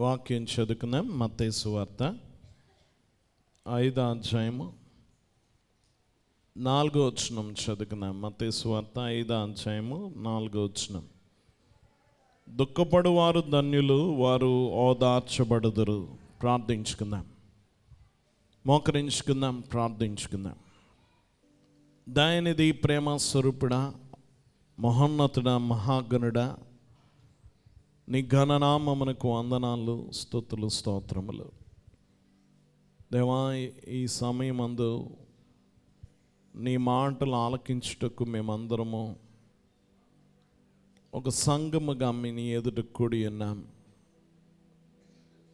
వాక్యం చదువుకుందాం. మత్తయి సువార్త 5వ అధ్యాయము 4వ వచనం చదువుకుందాం. మత్తయి సువార్త 5వ అధ్యాయము 4వ వచనం. దుఃఖపడువారు ధన్యులు, వారు ఓదార్చబడుదురు. ప్రార్థించుకుందాం, మోకరించుకుందాం, ప్రార్థించుకుందాం. దయనిధి, ప్రేమ స్వరూపుడా, మహోన్నతుడా, మహాగణుడా, నీ ఘననామమునకు వందనాలు, స్తుతులు, స్తోత్రములు. దేవా, ఈ సమయమందు నీ మాటలు ఆలకించుటకు మేమందరము ఒక సంఘముగా నీ ఎదుట కూడి ఉన్నాం.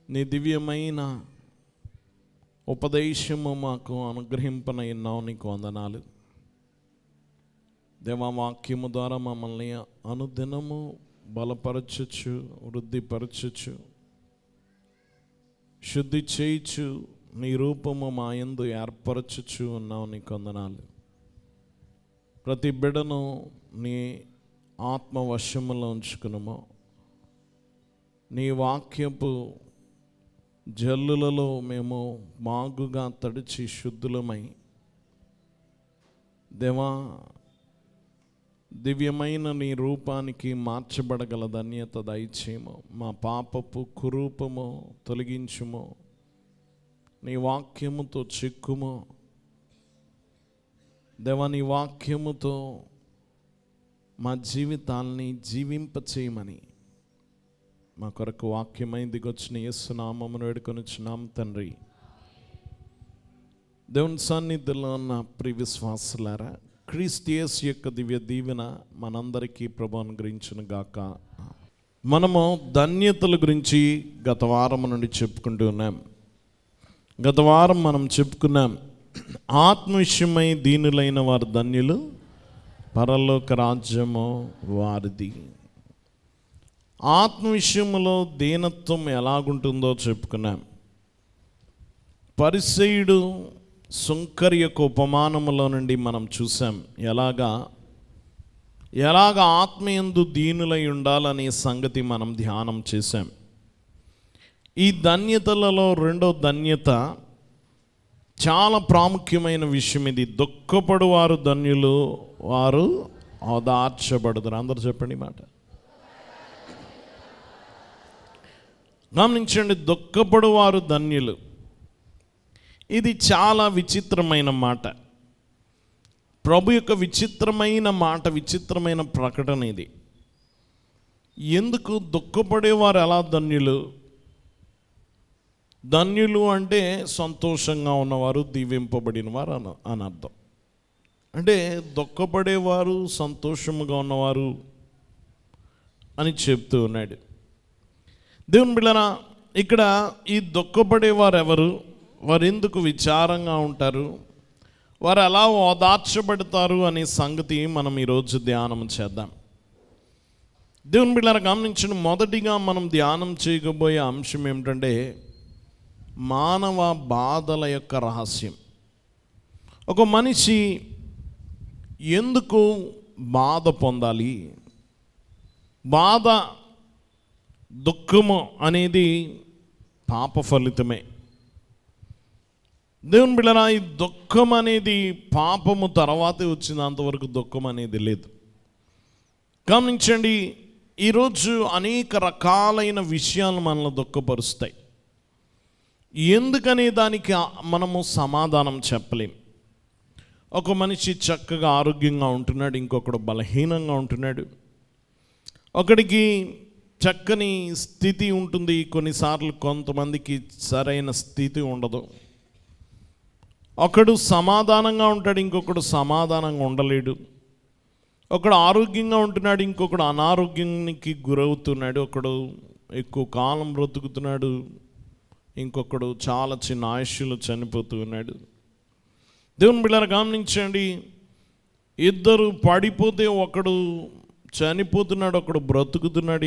నీ దివ్యమైన ఉపదేశము మాకు అనుగ్రహింపనయ్యున్నావు, నీకు వందనాలు. దేవా, వాక్యము ద్వారా మమ్మల్ని అనుదినము బలపరచచ్చు, వృద్ధిపరచచ్చు, శుద్ధి చేయచ్చు, నీ రూపము మా యందు ఏర్పరచచ్చు ఉన్నావు, నీకు వందనాలు. ప్రతి బిడ్డను నీ ఆత్మ వశములో ఉంచుకున్నాము. నీ వాక్యపు జల్లులలో మేము మాగుగా తడిచి శుద్ధులమై దేవా, దివ్యమైన నీ రూపానికి మార్చబడగల ధన్యత దయచేయము. మా పాపపు కురూపము తొలగించుము, నీ వాక్యముతో చిక్కుము. దేవా, నీ వాక్యముతో మా జీవితాల్ని జీవింపచేయమని మా కొరకు వాక్యమై దిగొచ్చిన యేసు నామమును వేడుకొనుచున్నాం తండ్రి. దేవుని సన్నిధిలో ఉన్న ప్రియ విశ్వాసులారా, క్రీస్తు యేసు యొక్క దివ్య దీవెన మనందరికీ ప్రభువును అనుగ్రహించును గాక. మనము ధన్యతల గురించి గత వారం నుండి చెప్పుకుంటూ ఉన్నాం. గత వారం మనం చెప్పుకున్నాం, ఆత్మ విషయమై దీనులైన వారు ధన్యులు, పరలోక రాజ్యము వారిది. ఆత్మ విషయములో దీనత్వం ఎలాగుంటుందో చెప్పుకున్నాం. పరిసయ్యుడు సుంకరి యొక్క ఉపమానములో నుండి మనం చూసాం ఎలాగ ఆత్మయందు దీనులై ఉండాలనే సంగతి మనం ధ్యానం చేశాం. ఈ ధన్యతలలో రెండో ధన్యత చాలా ప్రాముఖ్యమైన విషయం. ఇది దుఃఖపడువారు ధన్యులు, వారు ఓదార్చబడుదురు. అందరూ చెప్పండి మాట. గమనించండి, దుఃఖపడువారు ధన్యులు. ఇది చాలా విచిత్రమైన మాట. ప్రభు యొక్క విచిత్రమైన మాట, విచిత్రమైన ప్రకటన ఇది. ఎందుకు దుఃఖపడేవారు ఎలా ధన్యులు? ధన్యులు అంటే సంతోషంగా ఉన్నవారు, దీవింపబడిన వారు అని అర్థం. అంటే దుఃఖపడేవారు సంతోషముగా ఉన్నవారు అని చెప్తూ ఉన్నాడు. దేవుని బిడ్డలారా, ఇక్కడ ఈ దుఃఖపడేవారు ఎవరు? వారు ఎందుకు విచారంగా ఉంటారు? వారు ఎలా ఓదార్చబడతారు అనే సంగతి మనం ఈరోజు ధ్యానం చేద్దాం. దేవుని బిడ్డలారా, గమనించిన మొదటిగా మనం ధ్యానం చేయబోయే అంశం ఏమిటంటే మానవ బాధల యొక్క రహస్యం. ఒక మనిషి ఎందుకు బాధ పొందాలి? బాధ, దుఃఖము అనేది పాప ఫలితమే. దేవుని బిడ్డలారా, ఈ దుఃఖం అనేది పాపము తర్వాతే వచ్చినంతవరకు దుఃఖం అనేది లేదు. గమనించండి, ఈరోజు అనేక రకాలైన విషయాలు మనల్ని దుఃఖపరుస్తాయి. ఎందుకనే దానికి మనము సమాధానం చెప్పలేం. ఒక మనిషి చక్కగా ఆరోగ్యంగా ఉంటున్నాడు, ఇంకొకడు బలహీనంగా ఉంటున్నాడు. ఒకడికి చక్కని స్థితి ఉంటుంది, కొన్నిసార్లు కొంతమందికి సరైన స్థితి ఉండదు. ఒకడు సమాధానంగా ఉంటాడు, ఇంకొకడు సమాధానంగా ఉండలేడు. ఒకడు ఆరోగ్యంగా ఉంటున్నాడు, ఇంకొకడు అనారోగ్యానికి గురవుతున్నాడు. ఒకడు ఎక్కువ కాలం బ్రతుకుతున్నాడు, ఇంకొకడు చాలా చిన్న ఆయుష్లో చనిపోతూ ఉన్నాడు. దేవుని బిడ్డలారా, గమనించండి, ఇద్దరు పడిపోతే ఒకడు చనిపోతున్నాడు, ఒకడు బ్రతుకుతున్నాడు.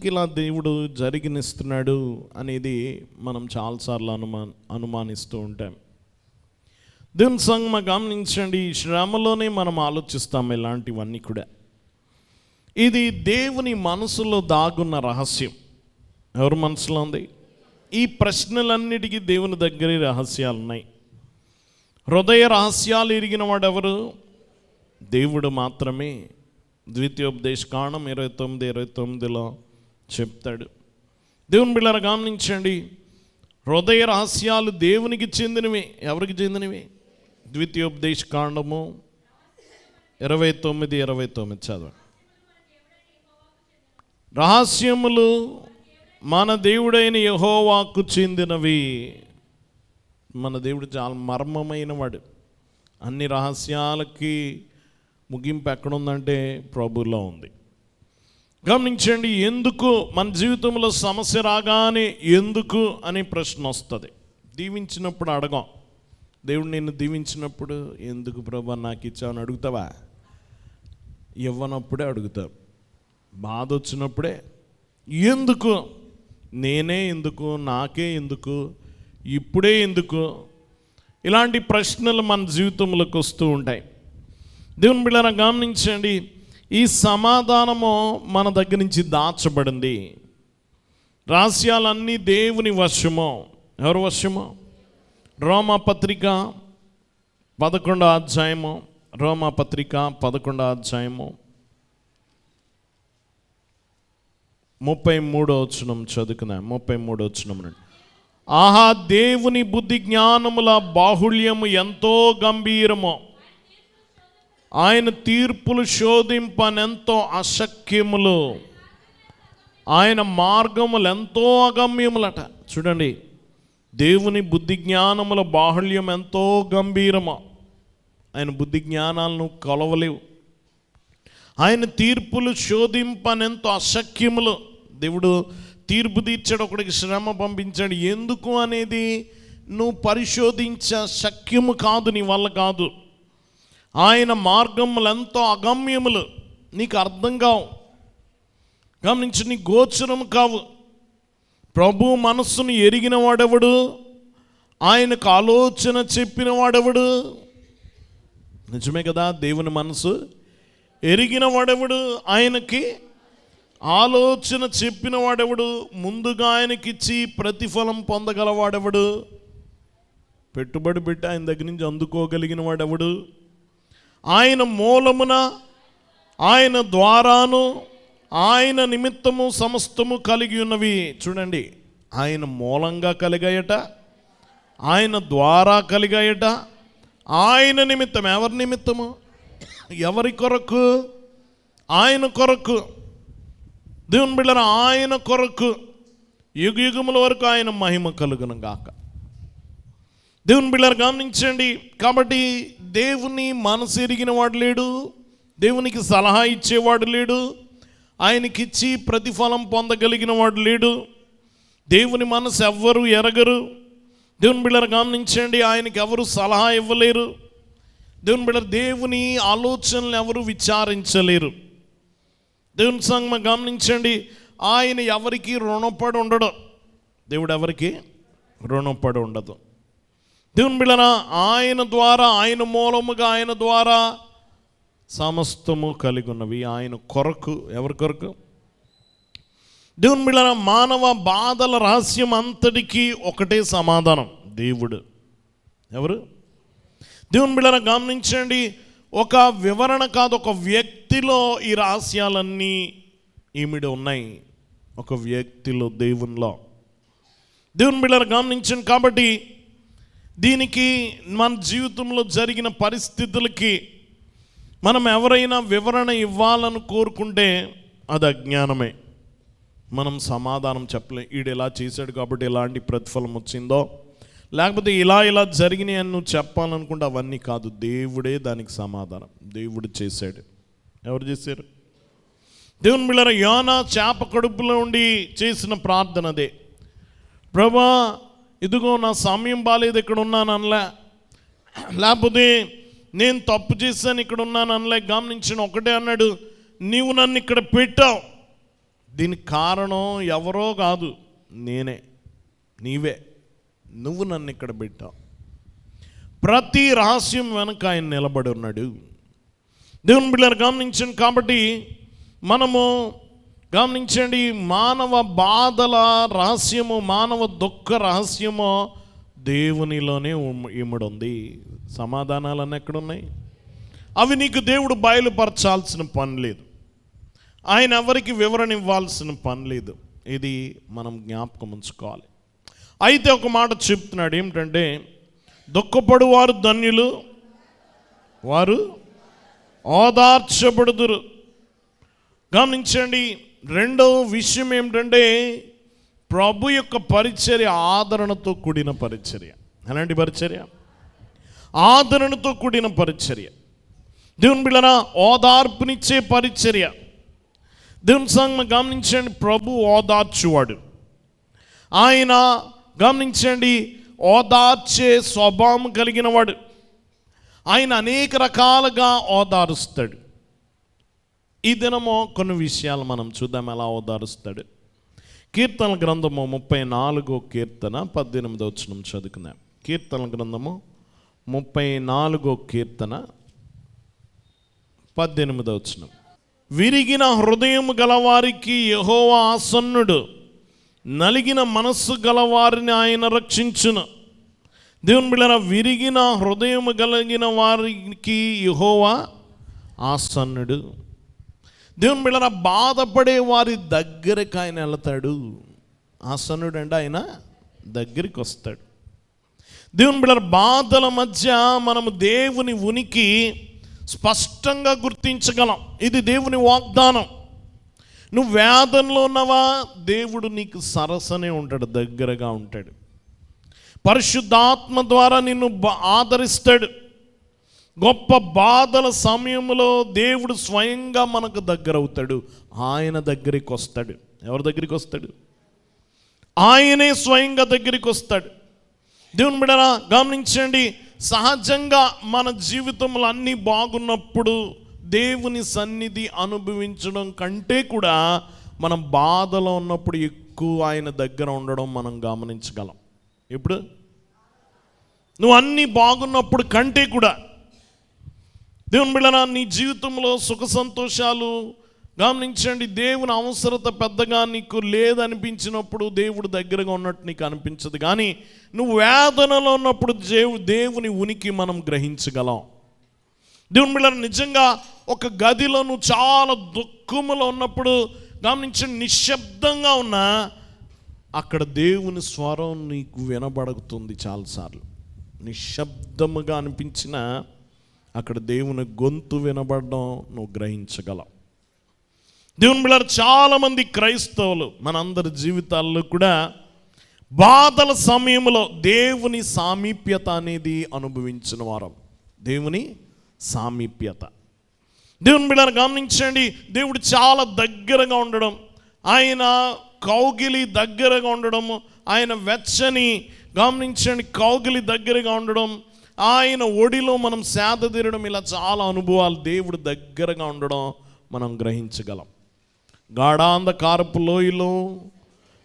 ఇలా దేవుడు జరిగినిస్తున్నాడు అనేది మనం చాలాసార్లు అనుమానిస్తూ ఉంటాం. దేవుని సంగమా, గమనించండి, శ్రమలోనే మనం ఆలోచిస్తాం ఇలాంటివన్నీ కూడా. ఇది దేవుని మనసులో దాగున్న రహస్యం. ఎవరి మనసులో ఉంది? ఈ ప్రశ్నలన్నిటికీ దేవుని దగ్గర రహస్యాలు ఉన్నాయి. హృదయ రహస్యాలు ఎరిగిన వాడెవరు? దేవుడు మాత్రమే. ద్వితీయోపదేశకాండం 29:29లో చెప్తాడు. దేవుని బిడ్డలారా గమనించండి, హృదయ రహస్యాలు దేవునికి చెందినవి. ఎవరికి చెందినవి? ద్వితీయోపదేశకాండము 29:29 చదవండి. రహస్యములు మన దేవుడైన యెహోవాకు చెందినవి. మన దేవుడు చాలా మర్మమైన వాడు. అన్ని రహస్యాలకి ముగింపు ఎక్కడుందంటే ప్రభువులో ఉంది. గమనించండి, ఎందుకు మన జీవితంలో సమస్య రాగానే ఎందుకు అనే ప్రశ్న వస్తుంది. దీవించినప్పుడు అడగం. దేవుడు నిన్ను దీవించినప్పుడు ఎందుకు ప్రభు నాకు ఇచ్చావని అడుగుతావా? ఇవ్వనప్పుడే అడుగుతావు. బాధ వచ్చినప్పుడే ఎందుకు, నేనే ఎందుకు, నాకే ఎందుకు, ఇప్పుడే ఎందుకు, ఇలాంటి ప్రశ్నలు మన జీవితంలోకి వస్తూ ఉంటాయి. దేవుని బిడ్డలారా గమనించండి, ఈ సమాధానము మన దగ్గర నుంచి దాచబడింది. రహస్యాలన్నీ దేవుని వశము. ఎవరు వశము? రోమాపత్రిక 11వ అధ్యాయము, రోమాపత్రిక 11వ అధ్యాయము 33వ వచనం చదువుకుందాం. 33వ వచనం నుండి, ఆహా దేవుని బుద్ధి జ్ఞానముల బాహుళ్యము ఎంతో గంభీరము, ఆయన తీర్పులు శోధింపనెంతో అశక్యములు, ఆయన మార్గములు ఎంతో అగమ్యములట. చూడండి, దేవుని బుద్ధి జ్ఞానముల బాహుళ్యం ఎంతో గంభీరము. ఆయన బుద్ధి జ్ఞానాలను కొలవలేవు. ఆయన తీర్పులు శోధింపనెంతో అశక్యములు. దేవుడు తీర్పు తీర్చాడు, ఒకడికి శ్రమ పంపించాడు. ఎందుకు అనేది నువ్వు పరిశోధించే శక్యము కాదు, నీ వల్ల కాదు. ఆయన మార్గములు ఎంతో అగమ్యములు, నీకు అర్థం కావు, గమనించి నీ గోచరం కావు. ప్రభు మనస్సును ఎరిగిన వాడెవడు? ఆయనకు ఆలోచన చెప్పిన వాడెవడు? నిజమే కదా, దేవుని మనసు ఎరిగిన వాడెవడు? ఆయనకి ఆలోచన చెప్పిన వాడెవడు? ముందుగా ఆయనకిచ్చి ప్రతిఫలం పొందగలవాడెవడు? పెట్టుబడి పెట్టి ఆయన దగ్గర నుంచి అందుకోగలిగిన వాడెవడు? ఆయన మూలమున, ఆయన ద్వారాను, ఆయన నిమిత్తము సమస్తము కలిగి ఉన్నవి. చూడండి, ఆయన మూలంగా కలిగాయట, ఆయన ద్వారా కలిగాయట, ఆయన నిమిత్తం. ఎవరి నిమిత్తము? ఎవరి కొరకు? ఆయన కొరకు. దేవుని బిడ్డలారా, ఆయన కొరకు యుగ యుగముల వరకు ఆయన మహిమ కలుగును గాక. దేవుని బిడ్డలారా గమనించండి, కాబట్టి దేవుని మనసు ఎరిగిన వాడు లేడు, దేవునికి సలహా ఇచ్చేవాడు లేడు, ఆయనకిచ్చి ప్రతిఫలం పొందగలిగిన వాడు లేడు. దేవుని మనసు ఎవ్వరు ఎరగరు. దేవుని బిడ్డలారా గమనించండి, ఆయనకి ఎవరు సలహా ఇవ్వలేరు. దేవుని బిడ్డలారా, దేవుని ఆలోచనలు ఎవరు విచారించలేరు. దేవుని సంగమం గమనించండి, ఆయన ఎవరికి రుణపడి ఉండడు. దేవుడు ఎవరికి రుణపడి ఉండదు. దేవుని బిడ్డలారా, ఆయన ద్వారా, ఆయన మూలముగా, ఆయన ద్వారా సమస్తము కలిగి ఉన్నవి ఆయన కొరకు. ఎవరి కొరకు? దేవుని బిడ్డలారా, మానవ బాధల రహస్యం అంతటికీ ఒకటే సమాధానం, దేవుడు. ఎవరు? దేవుని బిడ్డలారా గమనించండి, ఒక వివరణ కాదు, ఒక వ్యక్తిలో ఈ రహస్యాలన్నీ ఈమిడి ఉన్నాయి. ఒక వ్యక్తిలో, దేవునిలో. దేవుని బిడ్డలారా గమనించండి, కాబట్టి దీనికి మన జీవితంలో జరిగిన పరిస్థితులకి మనం ఎవరైనా వివరణ ఇవ్వాలని కోరుకుంటే అది అజ్ఞానమే. మనం సమాధానం చెప్పలేం. ఈడు ఇలా చేశాడు కాబట్టి ఎలాంటి ప్రతిఫలం వచ్చిందో, లేకపోతే ఇలా జరిగినాయి అని నువ్వు చెప్పాలనుకుంటే అవన్నీ కాదు. దేవుడే దానికి సమాధానం. దేవుడు చేశాడు. ఎవరు చేశారు? దేవుని బిడ్డలారా, యోనా చేప కడుపులో ఉండి చేసిన ప్రార్థన అదే. ప్రభా, ఇదిగో నా సమయం బాలేదు, ఇక్కడ ఉన్నాను అనలే, లేకపోతే నేను తప్పు చేశాను ఇక్కడ ఉన్నాను అనలే. గమనించిన ఒకటే అన్నాడు, నీవు నన్ను ఇక్కడ పెట్టావు, దీనికి కారణం ఎవరో కాదు, నేనే, నీవే, నువ్వు నన్ను ఇక్కడ పెట్టావు. ప్రతి రహస్యం వెనక ఆయన నిలబడి ఉన్నాడు. దేవుని బిడ్డలారా గమనించండి, కాబట్టి మనము గమనించండి, మానవ బాధల రహస్యము, మానవ దుఃఖ రహస్యము దేవునిలోనే ఇముడుంది. సమాధానాలన్నీ ఎక్కడున్నాయి? అవి నీకు దేవుడు బయలుపరచాల్సిన పని లేదు, ఆయన ఎవరికి వివరణ ఇవ్వాల్సిన పని లేదు. ఇది మనం జ్ఞాపకం ఉంచుకోవాలి. అయితే ఒక మాట చెప్తున్నాడు, ఏమిటంటే దుఃఖపడువారు ధన్యులు, వారు ఓదార్చబడుదురు. గమనించండి, రెండవ విషయం ఏమిటంటే ప్రభు యొక్క పరిచర్య ఆదరణతో కూడిన పరిచర్య. ఎలాంటి పరిచర్య? ఆదరణతో కూడిన పరిచర్య. దేవుని బిడ్డలారా, ఓదార్పునిచ్చే పరిచర్య. దేవుని సంగం గమనించండి, ప్రభు ఓదార్చువాడు. ఆయన గమనించండి ఓదార్చే స్వభావం కలిగిన వాడు. ఆయన అనేక రకాలుగా ఓదారుస్తాడు. ఈ దినము కొన్ని విషయాలు మనం చూద్దాం, ఎలా ఓదారుస్తాడు. కీర్తన గ్రంథము 34వ కీర్తన 18వ వచనం చదువుకుందాం. కీర్తన గ్రంథము 34వ కీర్తన 18వ వచనం. విరిగిన హృదయం గలవారికి యెహోవా ఆసన్నుడు, నలిగిన మనస్సు గలవారిని ఆయన రక్షించును. దేవుని బిడ్డలారా, విరిగిన హృదయం కలిగిన వారికి యెహోవా ఆసన్నుడు. దేవుని బిడ్డలారా, బాధపడే వారి దగ్గరకు ఆయన వెళ్తాడు. ఆసన్నుడు అంటే ఆయన దగ్గరికి వస్తాడు. దేవుని బిడ్డలారా, బాధల మధ్య మనము దేవుని ఉనికి స్పష్టంగా గుర్తించగలం. ఇది దేవుని వాగ్దానం. నువ్వు వేదనలో ఉన్నావా, దేవుడు నీకు సరసనే ఉంటాడు, దగ్గరగా ఉంటాడు. పరిశుద్ధాత్మ ద్వారా నిన్ను ఆదరిస్తాడు. గొప్ప బాధల సమయంలో దేవుడు స్వయంగా మనకు దగ్గర అవుతాడు. ఆయన దగ్గరికి వస్తాడు. ఎవరి దగ్గరికి వస్తాడు? ఆయనే స్వయంగా దగ్గరికి వస్తాడు. దేవుని బిడ్డలారా, గమనించండి, సహజంగా మన జీవితంలో అన్నీ బాగున్నప్పుడు దేవుని సన్నిధి అనుభవించడం కంటే కూడా మనం బాధలో ఉన్నప్పుడు ఎక్కువ ఆయన దగ్గర ఉండడం మనం గమనించగలం. ఇప్పుడు నువ్వు అన్నీ బాగున్నప్పుడు కంటే కూడా దేవుని బిడ్డలారా, నీ జీవితంలో సుఖ సంతోషాలు గమనించండి, దేవుని అవసరత పెద్దగా నీకు లేదనిపించినప్పుడు దేవుడు దగ్గరగా ఉన్నట్టు నీకు అనిపించదు. కానీ నువ్వు వేదనలో ఉన్నప్పుడు దేవుని ఉనికి మనం గ్రహించగలం. దేవుని బిడ్డలారా, నిజంగా ఒక గదిలో నువ్వు చాలా దుఃఖములో ఉన్నప్పుడు గమనించండి, నిశ్శబ్దంగా ఉన్నా అక్కడ దేవుని స్వరం నీకు వినబడుతుంది. చాలాసార్లు నిశ్శబ్దముగా అనిపించిన అక్కడ దేవుని గొంతు వినబడడం నువ్వు గ్రహించగలవు. దేవుని బిడ్డలారా, చాలామంది క్రైస్తవులు మనందరి జీవితాల్లో కూడా బాధల సమయంలో దేవుని సామీప్యత అనేది అనుభవించిన వారం. దేవుని సామీప్యత. దేవుని బిడ్డలారా, గమనించండి, దేవుడు చాలా దగ్గరగా ఉండడం, ఆయన కౌగిలి దగ్గరగా ఉండడం, ఆయన వెచ్చని గమనించండి కౌగిలి దగ్గరగా ఉండడం, ఆయన ఒడిలో మనం సేద తీరడం, ఇలా చాలా అనుభవాలు దేవుడు దగ్గరగా ఉండడం మనం గ్రహించగలం. గాఢాంధకారపు లోయలో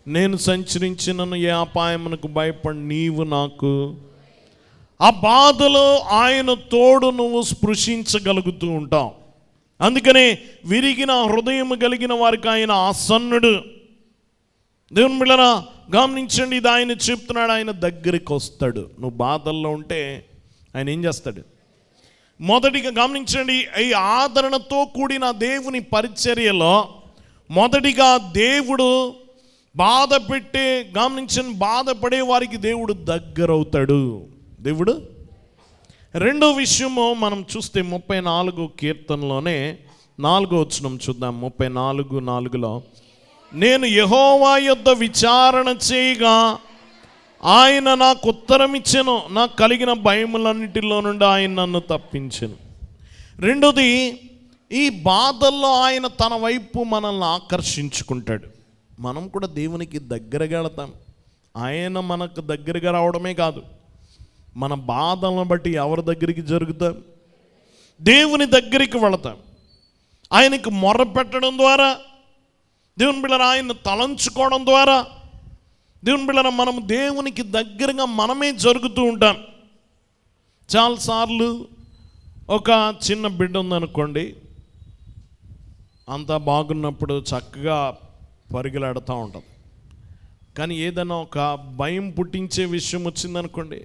నేను సంచరించినను ఏ అపాయమునకు భయపడి నీవు నాకు. ఆ బాధలో ఆయన తోడు నువ్వు స్పృశించగలుగుతూ ఉంటావు. అందుకనే విరిగిన హృదయం కలిగిన వారికి ఆయన ఆసన్నుడు. దేవుని బిడ్డలారా, గమనించండి, ఇది ఆయన చెప్తున్నాడు. ఆయన దగ్గరికి వస్తాడు. నువ్వు బాధల్లో ఉంటే ఆయన ఏం చేస్తాడు? మొదటిగా గమనించండి, ఈ ఆదరణతో కూడిన దేవుని పరిచర్యలో మొదటిగా దేవుడు బాధ పెట్టే గమనించండి బాధపడే వారికి దేవుడు దగ్గరవుతాడు. దేవుడు రెండో విషయము మనం చూస్తే 34వ కీర్తనలోనే 4వ వచనం చూద్దాం. 34:4లో నేను యెహోవా యొద్ద విచారణ చేయగా ఆయన నాకు ఉత్తరం ఇచ్చెను, నాకు కలిగిన భయములన్నిటిలో నుండి ఆయన నన్ను తప్పించెను. రెండోది, ఈ బాధల్లో ఆయన తన వైపు మనల్ని ఆకర్షించుకుంటాడు. మనం కూడా దేవునికి దగ్గరగా వెళతాం. ఆయన మనకు దగ్గరగా రావడమే కాదు, మన బాధలను బట్టి ఎవరి దగ్గరికి జరుగుతాం? దేవుని దగ్గరికి వెళతాం. ఆయనకు మొర్ర పెట్టడం ద్వారా, దేవుని బిడ్డలారా ఆయన తలంచుకోవడం ద్వారా, దేవుని బిడ్డలారా మనం దేవునికి దగ్గరగా మనమే జరుగుతూ ఉంటాం. చాలాసార్లు ఒక చిన్న బిడ్డ ఉందనుకోండి, అంతా బాగున్నప్పుడు చక్కగా పరిగెలాడుతూ ఉంటుంది. కానీ ఏదైనా ఒక భయం పుట్టించే విషయం వచ్చిందనుకోండి,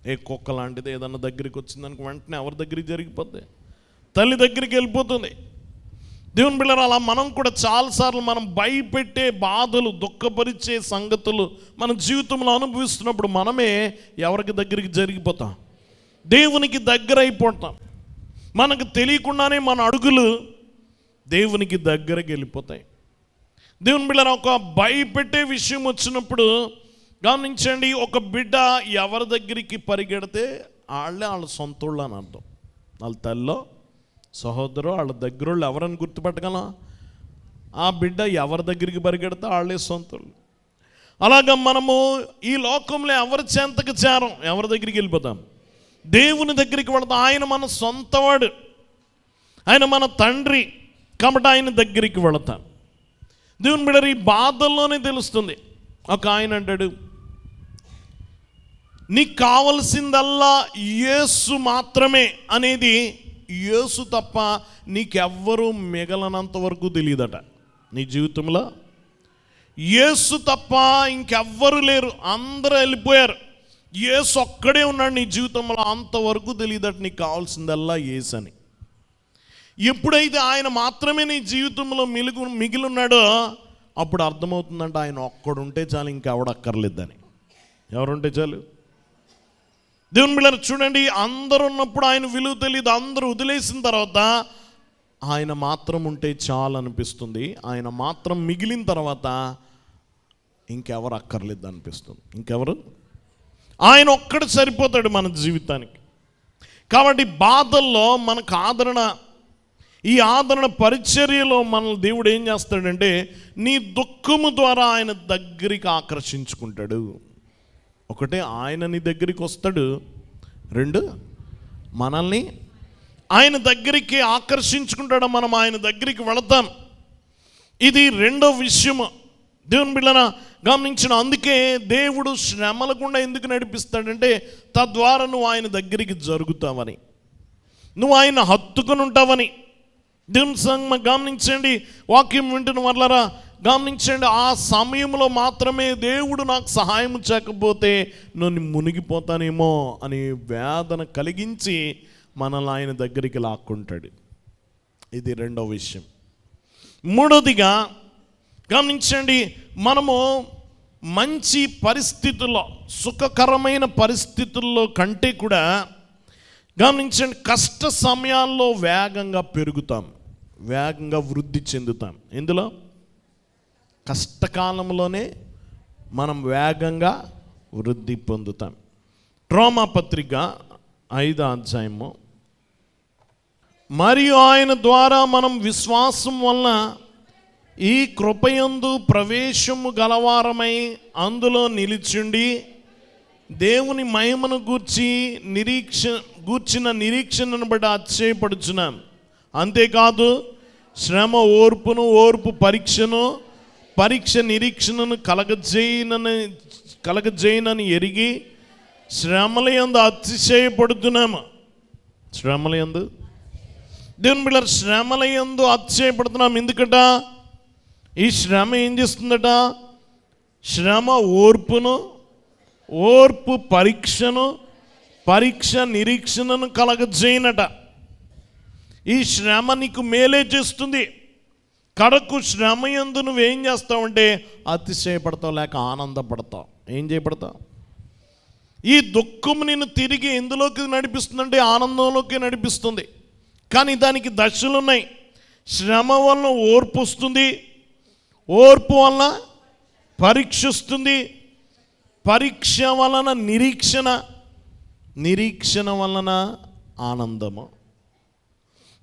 ఏ కుక్క లాంటిది ఏదన్నా దగ్గరికి వచ్చిందనుకో, వెంటనే ఎవరి దగ్గరికి జరిగిపోద్ది? తల్లి దగ్గరికి వెళ్ళిపోతుంది. దేవుని బిడ్డలారా, అలా మనం కూడా చాలాసార్లు మనం భయపెట్టే బాధలు, దుఃఖపరిచే సంగతులు మన జీవితంలో అనుభవిస్తున్నప్పుడు మనమే ఎవరికి దగ్గరికి జరిగిపోతాం? దేవునికి దగ్గర అయిపోతాం. మనకు తెలియకుండానే మన అడుగులు దేవునికి దగ్గరకి వెళ్ళిపోతాయి. దేవుని బిడ్డలారా, ఒక భయపెట్టే విషయం వచ్చినప్పుడు గమనించండి, ఒక బిడ్డ ఎవరి దగ్గరికి పరిగెడితే వాళ్ళ సొంతోళ్ళు అని అర్థం. వాళ్ళ తల్లో సహోదరు వాళ్ళ దగ్గరోళ్ళు ఎవరని గుర్తుపట్టగలం? ఆ బిడ్డ ఎవరి దగ్గరికి పరిగెడితే వాళ్ళే సొంతోళ్ళు. అలాగా మనము ఈ లోకంలో ఎవరి చెంతకు చేరం, ఎవరి దగ్గరికి వెళ్ళిపోతాం? దేవుని దగ్గరికి వెళతాం. ఆయన మన సొంతవాడు, ఆయన మన తండ్రి, కాబట్టి ఆయన దగ్గరికి వెళతాం. దేవుని బిడ్డ, ఈ బాధల్లోనే తెలుస్తుంది. ఒక ఆయన అంటాడు, నీకు కావలసిందల్లా యేసు మాత్రమే అనేది, యేసు తప్ప నీకెవ్వరూ మిగలనంత వరకు తెలియదట. నీ జీవితంలో యేసు తప్ప ఇంకెవ్వరు లేరు, అందరూ వెళ్ళిపోయారు, యేసు ఒక్కడే ఉన్నాడు నీ జీవితంలో, అంతవరకు తెలియదట నీకు కావాల్సిందల్లా యేసు అని. ఎప్పుడైతే ఆయన మాత్రమే నీ జీవితంలో మిగిలిన్నాడో అప్పుడు అర్థమవుతుందంట ఆయన ఒక్కడుంటే చాలు, ఇంకెవడక్కర్లేదని. ఎవరుంటే చాలు? దేవుని బిడ్డలారా చూడండి, అందరూ ఉన్నప్పుడు ఆయన విలువ తెలియదు, అందరూ వదిలేసిన తర్వాత ఆయన మాత్రం ఉంటే చాలు అనిపిస్తుంది. ఆయన మాత్రం మిగిలిన తర్వాత ఇంకెవరు అక్కర్లేదు అనిపిస్తుంది. ఇంకెవరు? ఆయన ఒక్కడు సరిపోతాడు మన జీవితానికి. కాబట్టి బాధల్లో మనకు ఆదరణ, ఈ ఆదరణ పరిచర్యలో మన దేవుడు ఏం చేస్తాడంటే నీ దుఃఖము ద్వారా ఆయన దగ్గరికి ఆకర్షించుకుంటాడు. ఒకటే ఆయన నీ దగ్గరికి వస్తాడు, రెండు మనల్ని ఆయన దగ్గరికి ఆకర్షించుకుంటాడు, మనం ఆయన దగ్గరికి వెళతాం. ఇది రెండో విషయము. దేవుని బిడ్డలారా గమనించిన, అందుకే దేవుడు శ్రమల గుండా ఎందుకు నడిపిస్తాడంటే తద్వారా నువ్వు ఆయన దగ్గరికి జరుగుతావని, నువ్వు ఆయన హత్తుకొని ఉంటావని. దేవుని సంగమం గమనించండి, వాక్యం వింటున్న వాళ్ళారా గమనించండి, ఆ సమయంలో మాత్రమే దేవుడు నాకు సహాయం చేయకపోతే నేను మునిగిపోతానేమో అని వేదన కలిగించి మనల్ని ఆయన దగ్గరికి లాక్కుంటాడు. ఇది రెండో విషయం. మూడోదిగా గమనించండి, మనము మంచి పరిస్థితుల్లో, సుఖకరమైన పరిస్థితుల్లో కంటే కూడా గమనించండి, కష్ట సమయాల్లో వేగంగా పెరుగుతాం, వేగంగా వృద్ధి చెందుతాం. ఎందులో? కష్టకాలంలోనే మనం వేగంగా వృద్ధి పొందుతాం. రోమా పత్రిక 5వ అధ్యాయము, మరియు ఆయన ద్వారా మనం విశ్వాసం వలన ఈ కృపయందు ప్రవేశము గలవారమై అందులో నిలిచుండి దేవుని మహిమను గూర్చిన నిరీక్షణను బట్టి ఆశ్చర్యపడుచున్నాం. అంతేకాదు శ్రమ ఓర్పును, ఓర్పు పరీక్షను, పరీక్ష నిరీక్షణను కలగజేయనని ఎరిగి శ్రమలయందు అతిశయపడుతున్నాము. శ్రమలయందు దేవుని బిడ్డలారా, శ్రమలయందు అతిశయపడుతున్నాం. ఎందుకట? ఈ శ్రమ ఏం చేస్తుందట? శ్రమ ఓర్పును, ఓర్పు పరీక్షను, పరీక్ష నిరీక్షణను కలగజేయనట. ఈ శ్రమ నీకు మేలే చేస్తుంది. కడకు శ్రమ యందు నువ్వేం చేస్తావంటే అతిశయపడతావు, లేక ఆనందపడతావు. ఏం చేయబడతావు? ఈ దుఃఖం నిన్ను తిరిగి ఎందులోకి నడిపిస్తుందంటే ఆనందంలోకి నడిపిస్తుంది. కానీ దానికి దశలు ఉన్నాయి. శ్రమ వలన ఓర్పు వస్తుంది, ఓర్పు వలన పరీక్ష వస్తుంది, పరీక్ష వలన నిరీక్షణ, నిరీక్షణ వలన ఆనందము.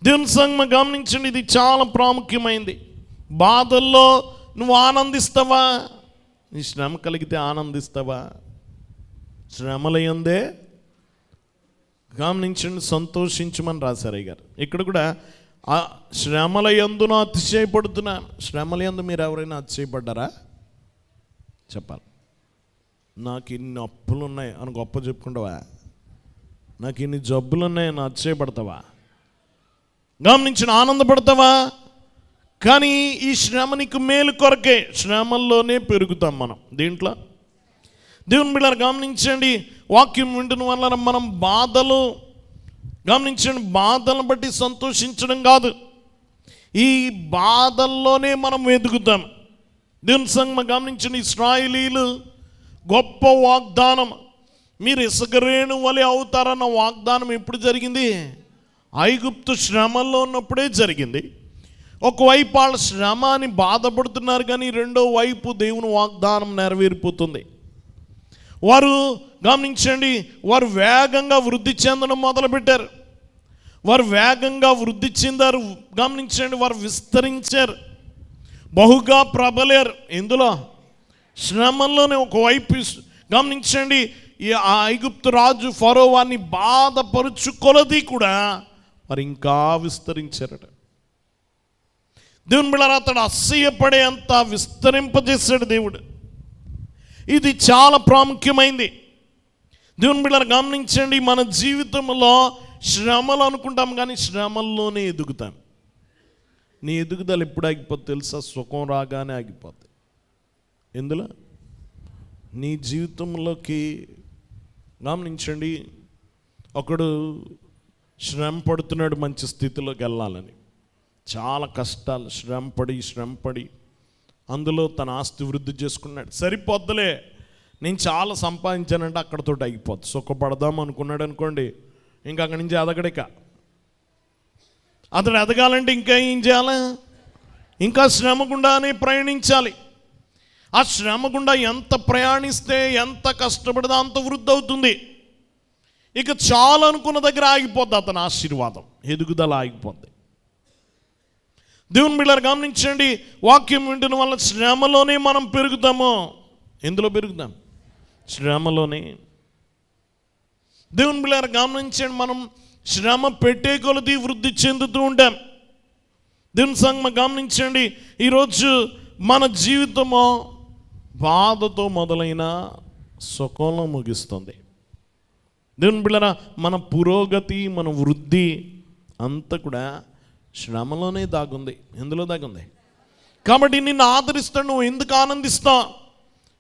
దేవుని సంగమం గమనించండి, ఇది చాలా ప్రాముఖ్యమైంది. బాధల్లో నువ్వు ఆనందిస్తావా? నీ శ్రమ కలిగితే ఆనందిస్తావా? శ్రమల యందే గమనించండి సంతోషించమని రాశారు గారు. ఇక్కడ కూడా ఆ శ్రమల యందున అతిశయపడుతున్నాను. శ్రమల యందు మీరు ఎవరైనా అతిశయపడ్డారా? చెప్పాలి. నాకు ఇన్ని అప్పులు ఉన్నాయి అని గొప్ప చెప్పుకుంటావా? నాకు ఇన్ని జబ్బులు ఉన్నాయి అని అతిశయపడతావా? గమనించిన ఆనందపడతావా? కానీ ఈ శ్రమ నీకు మేలు కొరకే. శ్రమల్లోనే పెరుగుతాం మనం. దీంట్లో దేవుని బిడ్డలారా గమనించండి, వాక్యం వింటున్న వల్ల మనం బాధలు గమనించండి, బాధలను బట్టి సంతోషించడం కాదు, ఈ బాధల్లోనే మనం ఎదుగుతాం. దేవుని సంగమం గమనించండి, ఇశ్రాయేలీయులు గొప్ప వాగ్దానం, మీరు ఇసుకరేణు వలె అవుతారన్న వాగ్దానం ఎప్పుడు జరిగింది? ఐగుప్తు శ్రమల్లో ఉన్నప్పుడే జరిగింది. ఒకవైపు వాళ్ళ శ్రమ అని బాధపడుతున్నారు, కానీ రెండో వైపు దేవుని వాగ్దానం నెరవేరిపోతుంది. వారు గమనించండి, వారు వేగంగా వృద్ధి చెందడం మొదలుపెట్టారు. వారు వేగంగా వృద్ధి చెందారు. గమనించండి, వారు విస్తరించారు, బహుగా ప్రబలారు. ఎందులో? శ్రమల్లోనే. ఒకవైపు గమనించండి, ఈ ఐగుప్తు రాజు ఫరో వారిని బాధపరుచు కొలది కూడా వారు ఇంకా విస్తరించారట. దేవుని బిడ్డలారా, అతడు అసహ్యపడే అంత విస్తరింపజేశాడు దేవుడు. ఇది చాలా ప్రాముఖ్యమైంది. దేవుని బిడ్డలారా గమనించండి, మన జీవితంలో శ్రమలు అనుకుంటాం, కానీ శ్రమల్లోనే ఎదుగుతాం. నీ ఎదుగుదల ఎప్పుడు ఆగిపోద్ది తెలుసా? సుఖం రాగానే ఆగిపోద్ది. ఎందులో? నీ జీవితంలోకి గమనించండి, ఒకడు శ్రమ పడుతున్నాడు మంచి స్థితిలోకి వెళ్ళాలని, చాలా కష్టాలు, శ్రమపడి అందులో తన ఆస్తి వృద్ధి చేసుకున్నాడు. సరిపోద్దులే, నేను చాలా సంపాదించానంటే అక్కడతో అయిపోద్ది. సుఖపడదాం అనుకున్నాడు అనుకోండి, ఇంకా అక్కడి నుంచి ఎదగడిక. అతడు ఎదగాలంటే ఇంకా ఏం చేయాలి? ఇంకా శ్రమ గుండానే ప్రయాణించాలి. ఆ శ్రమ గుండా ఎంత ప్రయాణిస్తే, ఎంత కష్టపడితే అంత వృద్ధి అవుతుంది. ఇక చాలా అనుకున్న దగ్గర ఆగిపోద్ది అతని ఆశీర్వాదం, ఎదుగుదల ఆగిపోద్ది. దేవుని బిడ్డలారా గమనించండి, వాక్యం వింటున్న వల్ల శ్రమలోనే మనం పెరుగుతాము. ఎందులో పెరుగుతాం? శ్రమలోనే. దేవుని బిడ్డలారా గమనించండి, మనం శ్రమ పెట్టే కొలది వృద్ధి చెందుతూ ఉంటాం. దేవుని సంగమం గమనించండి, ఈరోజు మన జీవితము బాధతో మొదలైన సుఖంలో ముగిస్తుంది. దేవుని బిడ్డలారా, మన పురోగతి, మన వృద్ధి అంతా కూడా శ్రమలోనే దాగుంది. ఎందులో దాగుంది? కాబట్టి నిన్ను ఆదరిస్తాడు. నువ్వు ఎందుకు ఆనందిస్తావు?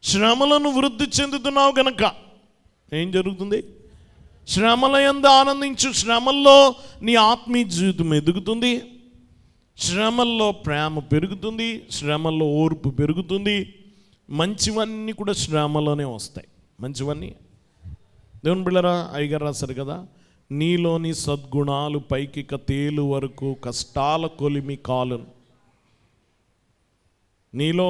శ్రమలను వృద్ధి చెందుతున్నావు గనక. ఏం జరుగుతుంది? శ్రమల యందు ఆనందించు. శ్రమల్లో నీ ఆత్మీయ జీవితం ఎదుగుతుంది, శ్రమల్లో ప్రేమ పెరుగుతుంది, శ్రమల్లో ఓర్పు పెరుగుతుంది. మంచివన్నీ కూడా శ్రమలోనే వస్తాయి. మంచివన్నీ దేవుని బిడ్డలారా అయ్యగారు రాశారు కదా, నీలోని సద్గుణాలు పైకి తేలు వరకు కష్టాల కొలిమి కాలును. నీలో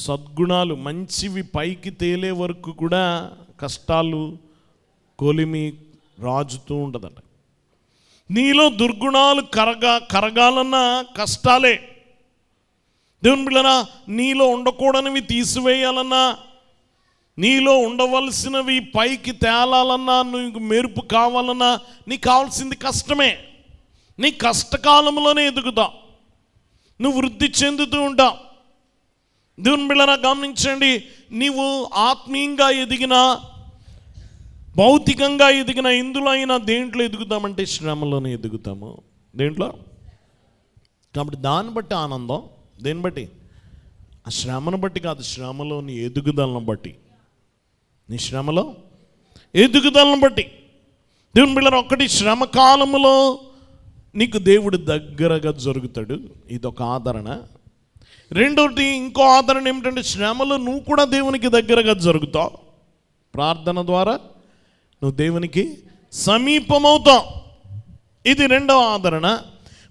సద్గుణాలు మంచివి పైకి తేలే వరకు కూడా కష్టాలు కొలిమి రాజుతూ ఉంటుందట. నీలో దుర్గుణాలు కరగాలన్నా కష్టాలే. దేవుని బిడ్డలారా, నీలో ఉండకూడనివి తీసివేయాలన్నా, నీలో ఉండవలసినవి పైకి తేలాలన్నా, నీకు మెరుపు కావాలన్నా నీకు కావాల్సింది కష్టమే. నీ కష్టకాలంలోనే ఎదుగుతావు, నువ్వు వృద్ధి చెందుతూ ఉంటావు. దేవుని బిడ్డలారా గమనించండి, నీవు ఆత్మీయంగా ఎదిగినా, భౌతికంగా ఎదిగిన, ఇందులో అయినా దేంట్లో ఎదుగుతామంటే శ్రమలోనే ఎదుగుతాము. దేంట్లో? కాబట్టి దాన్ని బట్టి ఆనందం. దేన్ని బట్టి? ఆ శ్రమను బట్టి కాదు, శ్రమలోని ఎదుగుదలను బట్టి. నీ శ్రమలో ఎదుగుదలను బట్టి. దేవుని బిడ్డలారా, ఒకటి శ్రమ కాలంలో నీకు దేవుడు దగ్గరగా జరుగుతాడు, ఇదొక ఆదరణ. రెండోటి, ఇంకో ఆదరణ ఏమిటంటే శ్రమలో నువ్వు కూడా దేవునికి దగ్గరగా జరుగుతావు. ప్రార్థన ద్వారా నువ్వు దేవునికి సమీపమవుతావు. ఇది రెండవ ఆదరణ.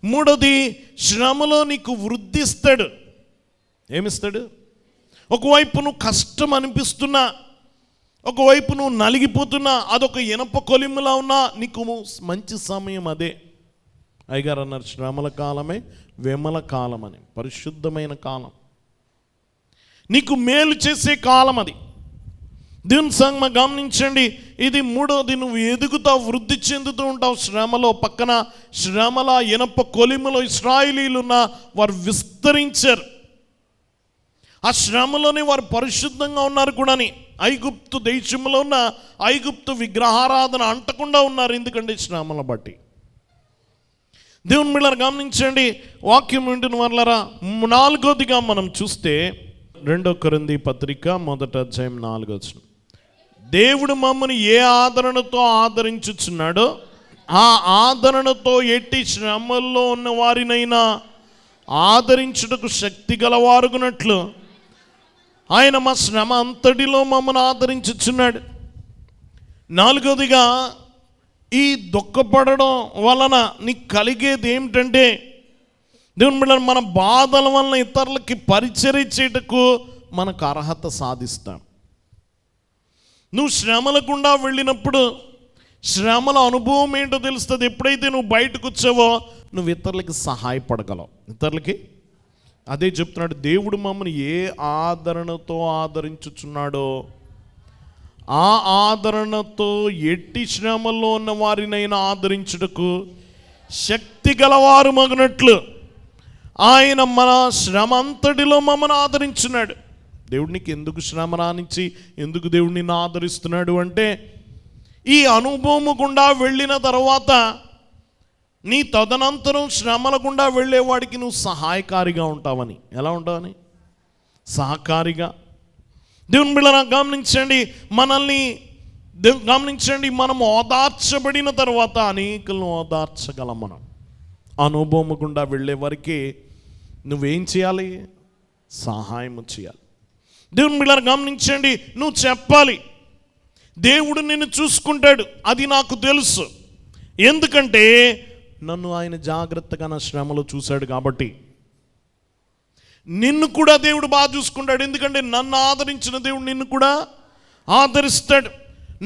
మూడోది, శ్రమలో నీకు వృద్ధిస్తాడు. ఏమిస్తాడు? ఒకవైపు నువ్వు కష్టం అనిపిస్తున్నా, ఒకవైపు నువ్వు నలిగిపోతున్నా, అదొక ఇనప కొలిమిలా ఉన్నా నీకు మంచి సమయం అదే. అయ్యగారు అన్నారు, శ్రమల కాలమే విమల కాలం అని. పరిశుద్ధమైన కాలం, నీకు మేలు చేసే కాలం అది. దేవుని సంగమం గమనించండి, ఇది మూడోది. నువ్వు ఎదుగుతావు, వృద్ధి చెందుతూ ఉంటావు శ్రమలో. పక్కన శ్రమల ఇనప కొలిమిలో ఇశ్రాయేలీయులున్న వారు విస్తరించారు. ఆ శ్రమలోనే వారు పరిశుద్ధంగా ఉన్నారు కూడాని. ఐగుప్తు దేశంలో ఉన్న ఐగుప్తు విగ్రహారాధన అంటకుండా ఉన్నారు. ఎందుకంటే శ్రమల బట్టి. దేవుని బిడ్డలారా గమనించండి, వాక్యం వింటున్న వాళ్ళరా, నాలుగోదిగా మనం చూస్తే 2 కొరింథీ పత్రిక 1వ అధ్యాయం 4వ వచనం. దేవుడు మమ్మల్ని ఏ ఆదరణతో ఆదరించుచున్నాడో ఆ ఆదరణతో ఎట్టి శ్రమల్లో ఉన్న వారినైనా ఆదరించుటకు శక్తి గలవారుగునట్లు ఆయన మా శ్రమ అంతటిలో మమ్మల్ని ఆదరించుచున్నాడు. నాలుగోదిగా, ఈ దుఃఖపడడం వలన నీకు కలిగేది ఏమిటంటే, దేవుని బిడ్డలారా, మన బాధల వలన ఇతరులకి పరిచర్య చేయటకు మనకు అర్హత సాధిస్తాం. నువ్వు శ్రమల గుండా వెళ్ళినప్పుడు శ్రమల అనుభవం ఏంటో తెలుస్తుంది. ఎప్పుడైతే నువ్వు బయటకు వచ్చావో నువ్వు ఇతరులకి సహాయపడగలవు. ఇతరులకి అదే చెప్తున్నాడు, దేవుడు మమ్మల్ని ఏ ఆదరణతో ఆదరించుచున్నాడో ఆ ఆదరణతో ఎట్టి శ్రమల్లో ఉన్న వారినైనా ఆదరించుటకు శక్తి గలవారు మగునట్లు ఆయన మన శ్రమ అంతటిలో మమ్మల్ని ఆదరించున్నాడు. దేవుడు నీకు ఎందుకు శ్రమ రానిచ్చి ఎందుకు దేవుడు నిన్ను ఆదరిస్తున్నాడు అంటే, ఈ అనుభవం గుండా వెళ్ళిన తర్వాత నీ తదనంతరం శ్రమల గుండా వెళ్ళేవాడికి నువ్వు సహాయకారిగా ఉంటావని. ఎలా ఉంటావని? సహకారిగా. దేవుని బిడ్డలారా గమనించండి, మనం ఓదార్చబడిన తర్వాత అనేకులను ఓదార్చగలం. మనం అనుభవం గుండా వెళ్ళే వరకు నువ్వేం చేయాలి? సహాయం చేయాలి. దేవుని బిడ్డలారా గమనించండి, నువ్వు చెప్పాలి, దేవుడు నిన్ను చూసుకుంటాడు, అది నాకు తెలుసు. ఎందుకంటే నన్ను ఆయన జాగ్రత్తగా నా శ్రమలో చూశాడు కాబట్టి. నిన్ను కూడా దేవుడు బాగా చూసుకుంటాడు. ఎందుకంటే నన్ను ఆదరించిన దేవుడు నిన్ను కూడా ఆదరిస్తాడు.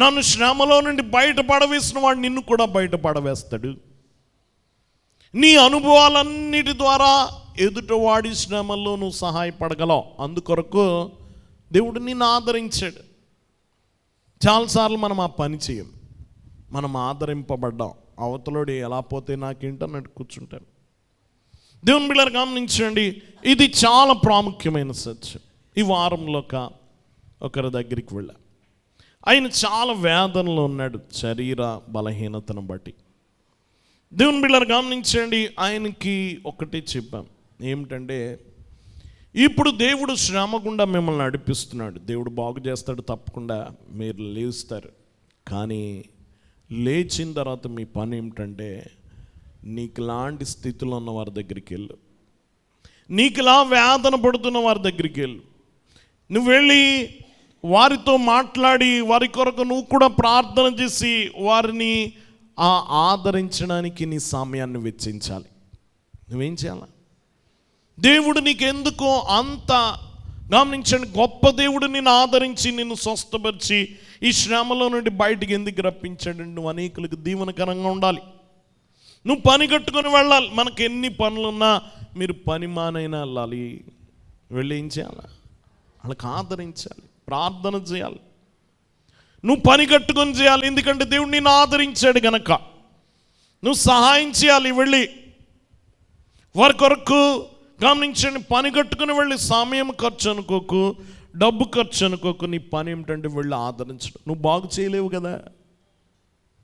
నన్ను శ్రమలో నుండి బయటపడవేసిన వాడు నిన్ను కూడా బయటపడవేస్తాడు. నీ అనుభవాలన్నిటి ద్వారా ఎదుటివాడి శ్రమల్లో నువ్వు సహాయపడగలవు. అందుకొరకు దేవుడు నిన్ను ఆదరించాడు. చాలాసార్లు మనం ఆ పని చేయం. మనం ఆదరింపబడ్డాం, అవతలోడు ఎలా పోతే నాకేంటన్నట్టు కూర్చుంటాను. దేవుని బిడ్డలారా గమనించండి, ఇది చాలా ప్రాముఖ్యమైన సత్యం. ఈ వారంలో ఒకరి దగ్గరికి వెళ్ళా. ఆయన చాలా వేదనలో ఉన్నాడు, శరీర బలహీనతను బట్టి. దేవుని బిడ్డలారా గమనించండి, ఆయనకి ఒకటే చెప్పాం, ఏమిటంటే ఇప్పుడు దేవుడు శ్రమ గుండా మిమ్మల్ని నడిపిస్తున్నాడు. దేవుడు బాగు చేస్తాడు, తప్పకుండా మీరు లేస్తారు. కానీ లేచిన తర్వాత మీ పని ఏమిటంటే, నీకులాంటి స్థితిలో ఉన్న వారి దగ్గరికి వెళ్ళు, నీకులా వేదన పడుతున్న వారి దగ్గరికి వెళ్ళు. నువ్వు వెళ్ళి వారితో మాట్లాడి వారి కొరకు నువ్వు కూడా ప్రార్థన చేసి వారిని ఆదరించడానికి నీ సమయాన్ని వెచ్చించాలి. నువ్వేం చేయాలి? దేవుడు నీకెందుకో అంత గమనించండి, గొప్ప దేవుడు నిన్ను ఆదరించి నిన్ను స్వస్థపరిచి ఈ శ్రమలో నుండి బయటికి ఎందుకు రప్పించాడు? నువ్వు అనేకులకు దీవెనకరంగా ఉండాలి. నువ్వు పని కట్టుకొని వెళ్ళాలి. మనకు ఎన్ని పనులున్నా మీరు పని మానైనా వెళ్ళాలి. వెళ్ళి ఏం చేయాలి? వాళ్ళకి ఆదరించాలి, ప్రార్థన చేయాలి. నువ్వు పని కట్టుకొని చేయాలి. ఎందుకంటే దేవుడు నిన్ను ఆదరించాడు కనుక నువ్వు సహాయం చేయాలి. వెళ్ళి వారి కొరకు గమనించండి, పని కట్టుకుని వెళ్ళి సమయం ఖర్చు అనుకోకు, డబ్బు ఖర్చు అనుకోకు. నీ పని ఏమిటంటే వెళ్ళి ఆదరించడం. నువ్వు బాగు చేయలేవు కదా,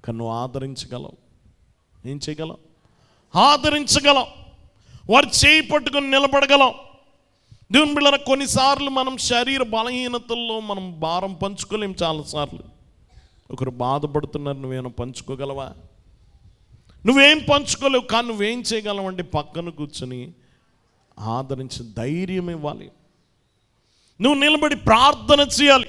కానీ నువ్వు ఆదరించగలవు. ఏం చేయగలవు? ఆదరించగలం. వారు చేయి పట్టుకొని నిలబడగలం. దేవుని బిడ్డలారా కొన్నిసార్లు మనం శరీర బలహీనతల్లో మనం భారం పంచుకోలేం. చాలాసార్లు ఒకరు బాధపడుతున్నారు, నువ్వేమైనా పంచుకోగలవా? నువ్వేం పంచుకోలేవు. కానీ నువ్వేం చేయగలవు అంటే పక్కన కూర్చొని ఆదరించి ధైర్యం ఇవ్వాలి. నువ్వు నిలబడి ప్రార్థన చేయాలి.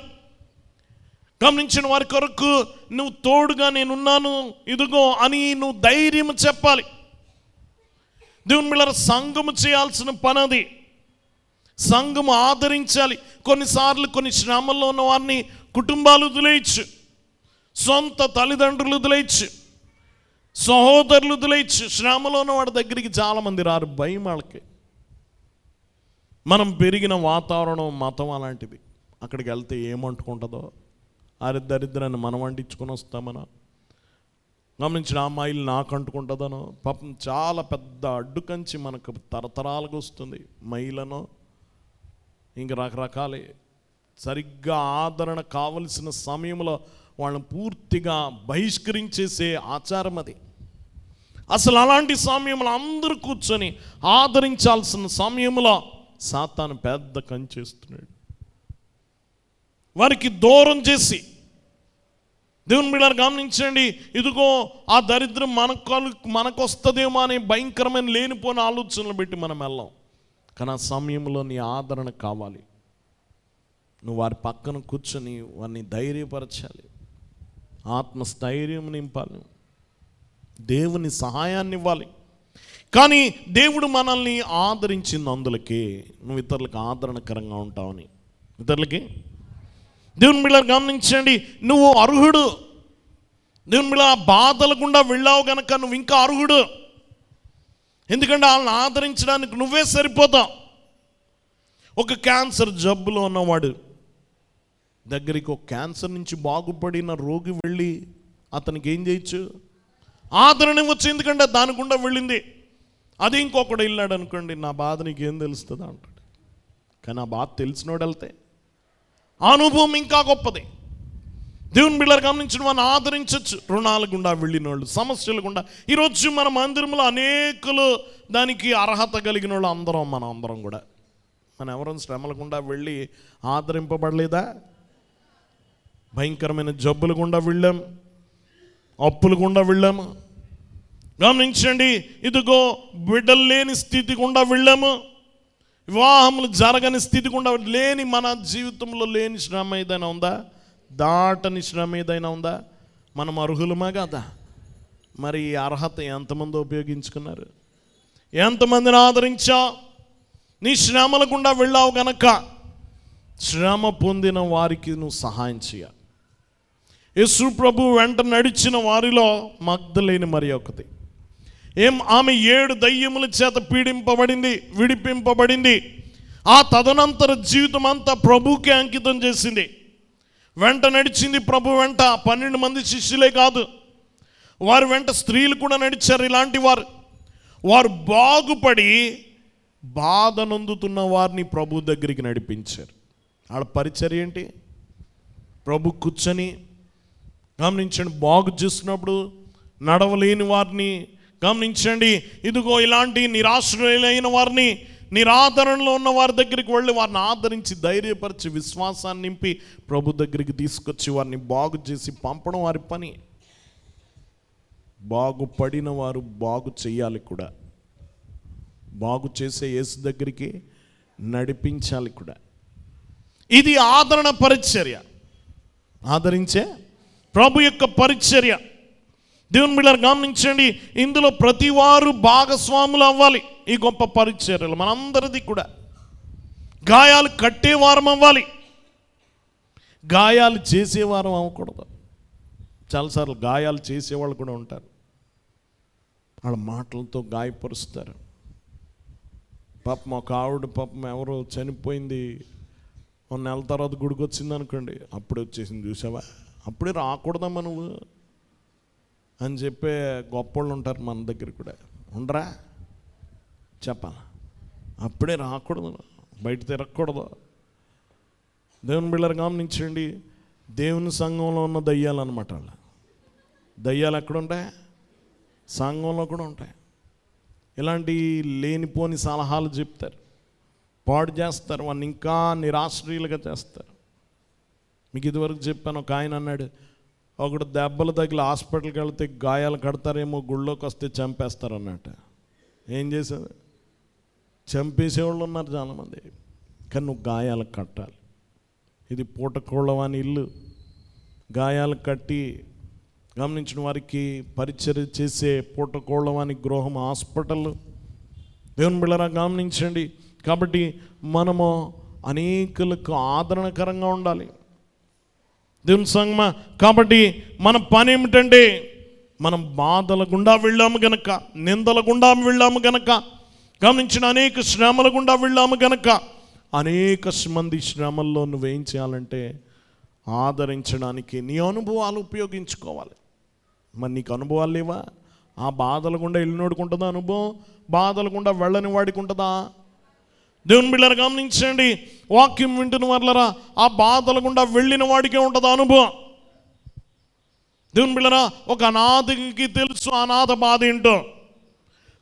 గమనించిన వారి కొరకు నువ్వు తోడుగా నేనున్నాను ఇదిగో అని నువ్వు ధైర్యం చెప్పాలి. దేవుని బిడ్డలారా సంఘము చేయాల్సిన పని అది. సంఘము ఆదరించాలి. కొన్నిసార్లు కొన్ని శ్రమల్లో ఉన్న వారిని కుటుంబాలు వదిలేయచ్చు, సొంత తల్లిదండ్రులు వదిలేయచ్చు, సహోదరులు వదిలేయచ్చు. శ్రమలో ఉన్న వాడి దగ్గరికి చాలామంది రారు, భయం వాళ్ళకి. మనం పెరిగిన వాతావరణం మతం అలాంటిది. అక్కడికి వెళ్తే ఏమంటుకుంటుందో, దరిద్రాన్ని మనం అంటించుకొని వస్తామనో, గమనించిన అమ్మాయిలు నాకు అంటుకుంటుందనో, పాపం చాలా పెద్ద అడ్డుకంచి మనకు తరతరాలుగా వస్తుంది. మైలనో ఇంక రకరకాలే. సరిగ్గా ఆదరణ కావలసిన సమయంలో వాళ్ళని పూర్తిగా బహిష్కరించేసే ఆచారం అది. అసలు అలాంటి సమయంలో అందరూ కూర్చొని ఆదరించాల్సిన సమయంలో సాతాను పెద్ద కంచేస్తున్నాడు. వారికి దూరం చేసి, దేవుని బిడ్డలారా గమనించండి, ఇదిగో ఆ దరిద్రం మనకు వస్తుందేమో అనే భయంకరమైన లేనిపోయిన ఆలోచనలు పెట్టి మనం వెళ్ళాం. కానీ ఆ సమయంలో నీ ఆదరణ కావాలి. నువ్వు వారి పక్కన కూర్చొని వారిని ధైర్యపరచాలి, ఆత్మస్థైర్యం నింపాలి, దేవుని సహాయాన్ని ఇవ్వాలి. కానీ దేవుడు మనల్ని ఆదరించింది అందులకే నువ్వు ఇతరులకు ఆదరణకరంగా ఉంటావని. ఇతరులకి దేవుని బిడ్డలారా గమనించండి, నువ్వు అర్హుడు. దేవుని బిడ్డలారా బాధల గుండా వెళ్ళావు గనక నువ్వు ఇంకా అర్హుడు. ఎందుకంటే వాళ్ళని ఆదరించడానికి నువ్వే సరిపోతావు. ఒక క్యాన్సర్ జబ్బులో ఉన్నవాడు దగ్గరికి ఒక క్యాన్సర్ నుంచి బాగుపడిన రోగి వెళ్ళి అతనికి ఏం చేయొచ్చు? ఆదరణ ఇవ్వచ్చు. ఎందుకంటే దాని గుండా వెళ్ళింది. అది ఇంకొకడు వెళ్ళాడు అనుకోండి, నా బాధ నీకేం తెలుస్తుంది అంటాడు. కానీ ఆ బాధ తెలిసినోడు వెళ్తే అనుభవం ఇంకా గొప్పది. దేవుని బిడ్డలారా గమనించిన వాడిని ఆదరించవచ్చు. రుణాల గుండా వెళ్ళిన వాళ్ళు, సమస్యల గుండా. ఈరోజు మన మందిరంలో అనేకులు దానికి అర్హత కలిగిన వాళ్ళు మనం అందరం కూడా మనం ఎవరైనా శ్రమల గుండా వెళ్ళి ఆదరింపబడలేదా? భయంకరమైన జబ్బుల గుండా వెళ్ళాం, అప్పుల గుండా వెళ్ళాము. గమనించండి, ఇదిగో బిడ్డలు లేని స్థితి గుండా వెళ్ళాము, వివాహములు జరగని స్థితి గుండా లేని మన జీవితంలో లేని శ్రమ ఏదైనా ఉందా? దాటని శ్రమ ఏదైనా ఉందా? మనం అర్హులమా కదా? మరి ఈ అర్హత ఎంతమంది ఉపయోగించుకున్నారు? ఎంతమందిని ఆదరించా? నీ శ్రమల గుండా వెళ్ళావు గనక శ్రమ పొందిన వారికి నువ్వు సహాయం చేయాలి. యేసు ప్రభు వెంట నడిచిన వారిలో మగ్దలేని మరి ఒకటి. ఆమె 7 దయ్యముల చేత పీడింపబడింది, విడిపింపబడింది. ఆ తదనంతర జీవితం అంతా ప్రభుకే అంకితం చేసింది. వెంట నడిచింది ప్రభు వెంట. 12 మంది శిష్యులే కాదు, వారి వెంట స్త్రీలు కూడా నడిచారు. ఇలాంటి వారు బాగుపడి బాధ నొందుతున్న వారిని ప్రభు దగ్గరికి నడిపించారు. వాళ్ళ పరిచర్య ఏంటి? ప్రభు కూర్చొని గమనించండి, బాగు చేస్తున్నప్పుడు నడవలేని వారిని గమనించండి, ఇదిగో ఇలాంటి నిరాశ్రయులైన వారిని, నిరాదరణలో ఉన్న వారి దగ్గరికి వెళ్ళి వారిని ఆదరించి ధైర్యపరిచి విశ్వాసాన్ని నింపి ప్రభు దగ్గరికి తీసుకొచ్చి వారిని బాగు చేసి పంపడం వారి పని. బాగుపడిన వారు బాగు చేయాలి కూడా, బాగు చేసే యేసు దగ్గరికి నడిపించాలి కూడా. ఇది ఆదరణ పరిచర్య, ఆదరించే ప్రభు యొక్క పరిచర్య. దేవుని బిడ్డలారా గమనించండి, ఇందులో ప్రతి వారు భాగస్వాములు అవ్వాలి. ఈ గొప్ప పరిచర్యలు మనందరిది కూడా. గాయాలు కట్టేవారం అవ్వాలి, గాయాలు చేసేవారం అవ్వకూడదు. చాలాసార్లు గాయాలు చేసేవాళ్ళు కూడా ఉంటారు, వాళ్ళ మాటలతో గాయపరుస్తారు. పాపం ఒక ఆవిడ పాపం ఎవరో చనిపోయింది, 1 నెల తర్వాత గుడికి వచ్చింది అనుకోండి, అప్పుడే వచ్చేసింది చూసావా, అప్పుడే రాకూడదమ్మా నువ్వు అని చెప్పే గొప్పోళ్ళు ఉంటారు మన దగ్గర కూడా. ఉండరా చెప్పాల, అప్పుడే రాకూడదు, బయట తిరగకూడదు. దేవుని బిడ్డలారా గమనించండి, దేవుని సంఘంలో ఉన్న దయ్యాలు అన్నమాట. వాళ్ళ దయ్యాలు ఎక్కడుంటాయి? సంఘంలో కూడా ఉంటాయి. ఇలాంటి లేనిపోని సలహాలు చెప్తారు, పాడు చేస్తారు, వాడిని ఇంకా నిరాశ్రయులుగా చేస్తారు. మీకు ఇదివరకు చెప్పాను, ఒక ఆయన అన్నాడు, ఒకడు దెబ్బలు తగిలి హాస్పిటల్కి వెళ్తే గాయాలు కడతారేమో, గుళ్ళోకి వస్తే చంపేస్తారు అన్నట్ట. ఏం చేశారు? చంపేసేవాళ్ళు ఉన్నారు చాలామంది. కానీ నువ్వు గాయాలు కట్టాలి. ఇది పూటకోళ్ళవాని ఇల్లు. గాయాలు కట్టి గమనించిన వారికి పరిచర్య చేసే పూటకోళ్ళవాని గృహం, హాస్పిటల్. దేవుని బిడ్డలారా గమనించండి. కాబట్టి మనము అనేకులకు ఆదరణకరంగా ఉండాలి దేవుని సంగమా. కాబట్టి మన పని ఏమిటంటే, మనం బాధల గుండా వెళ్ళాము గనక, నిందల గుండా వెళ్ళాము గనక, గమనించిన అనేక శ్రమల గుండా వెళ్ళాము గనక, అనేక మంది శ్రమల్లో నువ్వేం చేయాలంటే ఆదరించడానికి నీ అనుభవాలు ఉపయోగించుకోవాలి. మరి నీకు అనుభవాలు లేవా? ఆ బాధల గుండా వెళ్ళినోడికి ఉంటుందా అనుభవం? బాధల గుండా వెళ్ళని వాడికి ఉంటుందా? దేవుని బిడ్డలారా గమనించండి, వాక్యం వింటున్న వాళ్ళరా, ఆ బాధల గుండా వెళ్ళిన వాడికే ఉంటుంది అనుభవం. దేవుని బిడ్డలారా, ఒక అనాథకి తెలుసు అనాథ బాధ ఏంటో,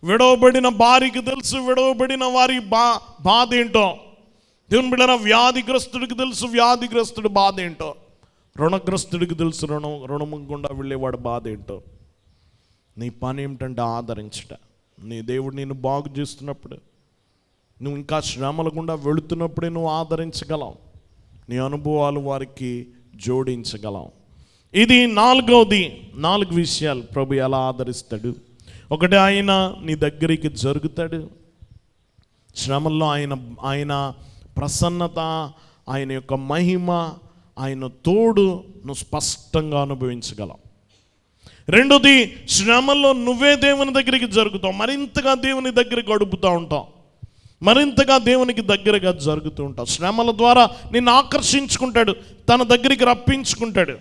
విడవబడిన భార్యకి తెలుసు విడవబడిన వారి బాధ ఏంటో. దేవుని బిడ్డలారా, వ్యాధిగ్రస్తుడికి తెలుసు వ్యాధిగ్రస్తుడి బాధ ఏంటో, రుణగ్రస్తుడికి తెలుసు రుణము గుండా వెళ్ళేవాడు బాధ ఏంటో. నీ పని ఏమిటంటే ఆదరించట. నీ దేవుడు నిన్ను బాగు చేస్తున్నప్పుడు, నువ్వు ఇంకా శ్రమల గుండా వెళుతున్నప్పుడే నువ్వు ఆదరించగలవు, నీ అనుభవాలు వారికి జోడించగలవు. ఇది నాలుగవది. 4 విషయాలు ప్రభు ఎలా ఆదరిస్తాడు. ఒకటి, ఆయన నీ దగ్గరికి జరుగుతాడు. శ్రమల్లో ఆయన ప్రసన్నత, ఆయన యొక్క మహిమ, ఆయన తోడు నువ్వు స్పష్టంగా అనుభవించగలవు. రెండోది, శ్రమల్లో నువ్వే దేవుని దగ్గరికి జరుగుతావు, మరింతగా దేవుని దగ్గర గడుపుతూ ఉంటావు, మరింతగా దేవునికి దగ్గరగా జరుగుతూ ఉంటావు. శ్రమల ద్వారా నిన్ను ఆకర్షించుకుంటాడు, తన దగ్గరికి రప్పించుకుంటాడు.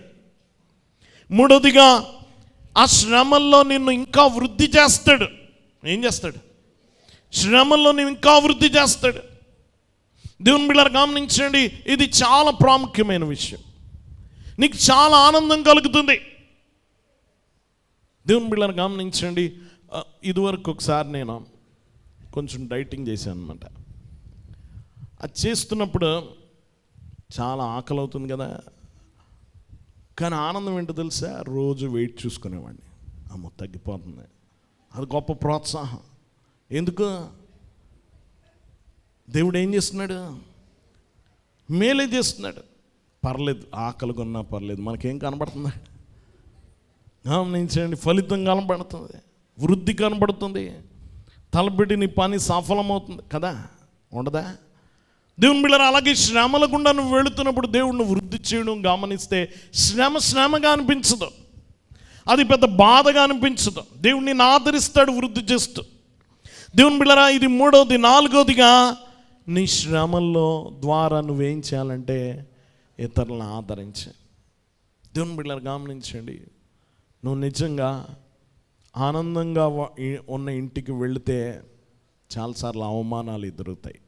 మూడోదిగా, ఆ శ్రమల్లో నిన్ను ఇంకా వృద్ధి చేస్తాడు. ఏం చేస్తాడు? శ్రమల్లో నువ్వు ఇంకా వృద్ధి చేస్తాడు. దేవుని బిడ్డలారా గమనించండి, ఇది చాలా ప్రాముఖ్యమైన విషయం. నీకు చాలా ఆనందం కలుగుతుంది. దేవుని బిడ్డలారా గమనించండి, ఇదివరకు ఒకసారి నేను కొంచెం డైటింగ్ చేశాను అనమాట. అది చేస్తున్నప్పుడు చాలా ఆకలి అవుతుంది కదా, కానీ ఆనందం ఏంటో తెలుసా? రోజు వెయిట్ చూసుకునేవాడిని, అమ్మో తగ్గిపోతుంది. అది గొప్ప ప్రోత్సాహం. ఎందుకు? దేవుడు ఏం చేస్తున్నాడు? మేలే చేస్తున్నాడు. పర్లేదు, ఆకలి కొన్నా పర్లేదు, మనకేం కనబడుతుంది? గమనించండి, ఫలితం కనబడుతుంది, వృద్ధి కనబడుతుంది, తలపెట్టి నీ పని సఫలమవుతుంది కదా, ఉండదా? దేవుని బిడ్డలారా, అలాగే శ్రమల గుండా నువ్వు వెళుతున్నప్పుడు దేవుడిని వృద్ధి చేయడం గమనిస్తే శ్రమగా అనిపించదు, అది పెద్ద బాధగా అనిపించదు. దేవుడు నిన్ను ఆదరిస్తాడు వృద్ధి చేస్తూ. దేవుని బిడ్డలారా, ఇది మూడవది. నాలుగవదిగా, నీ శ్రమల్లో ద్వారా నువ్వేం చేయాలంటే ఇతరులను ఆదరించాలి. దేవుని బిడ్డలారా గమనించండి, నువ్వు నిజంగా ఆనందంగా ఉన్న ఇంటికి వెళితే చాలాసార్లు అవమానాలు ఎదురుతాయి.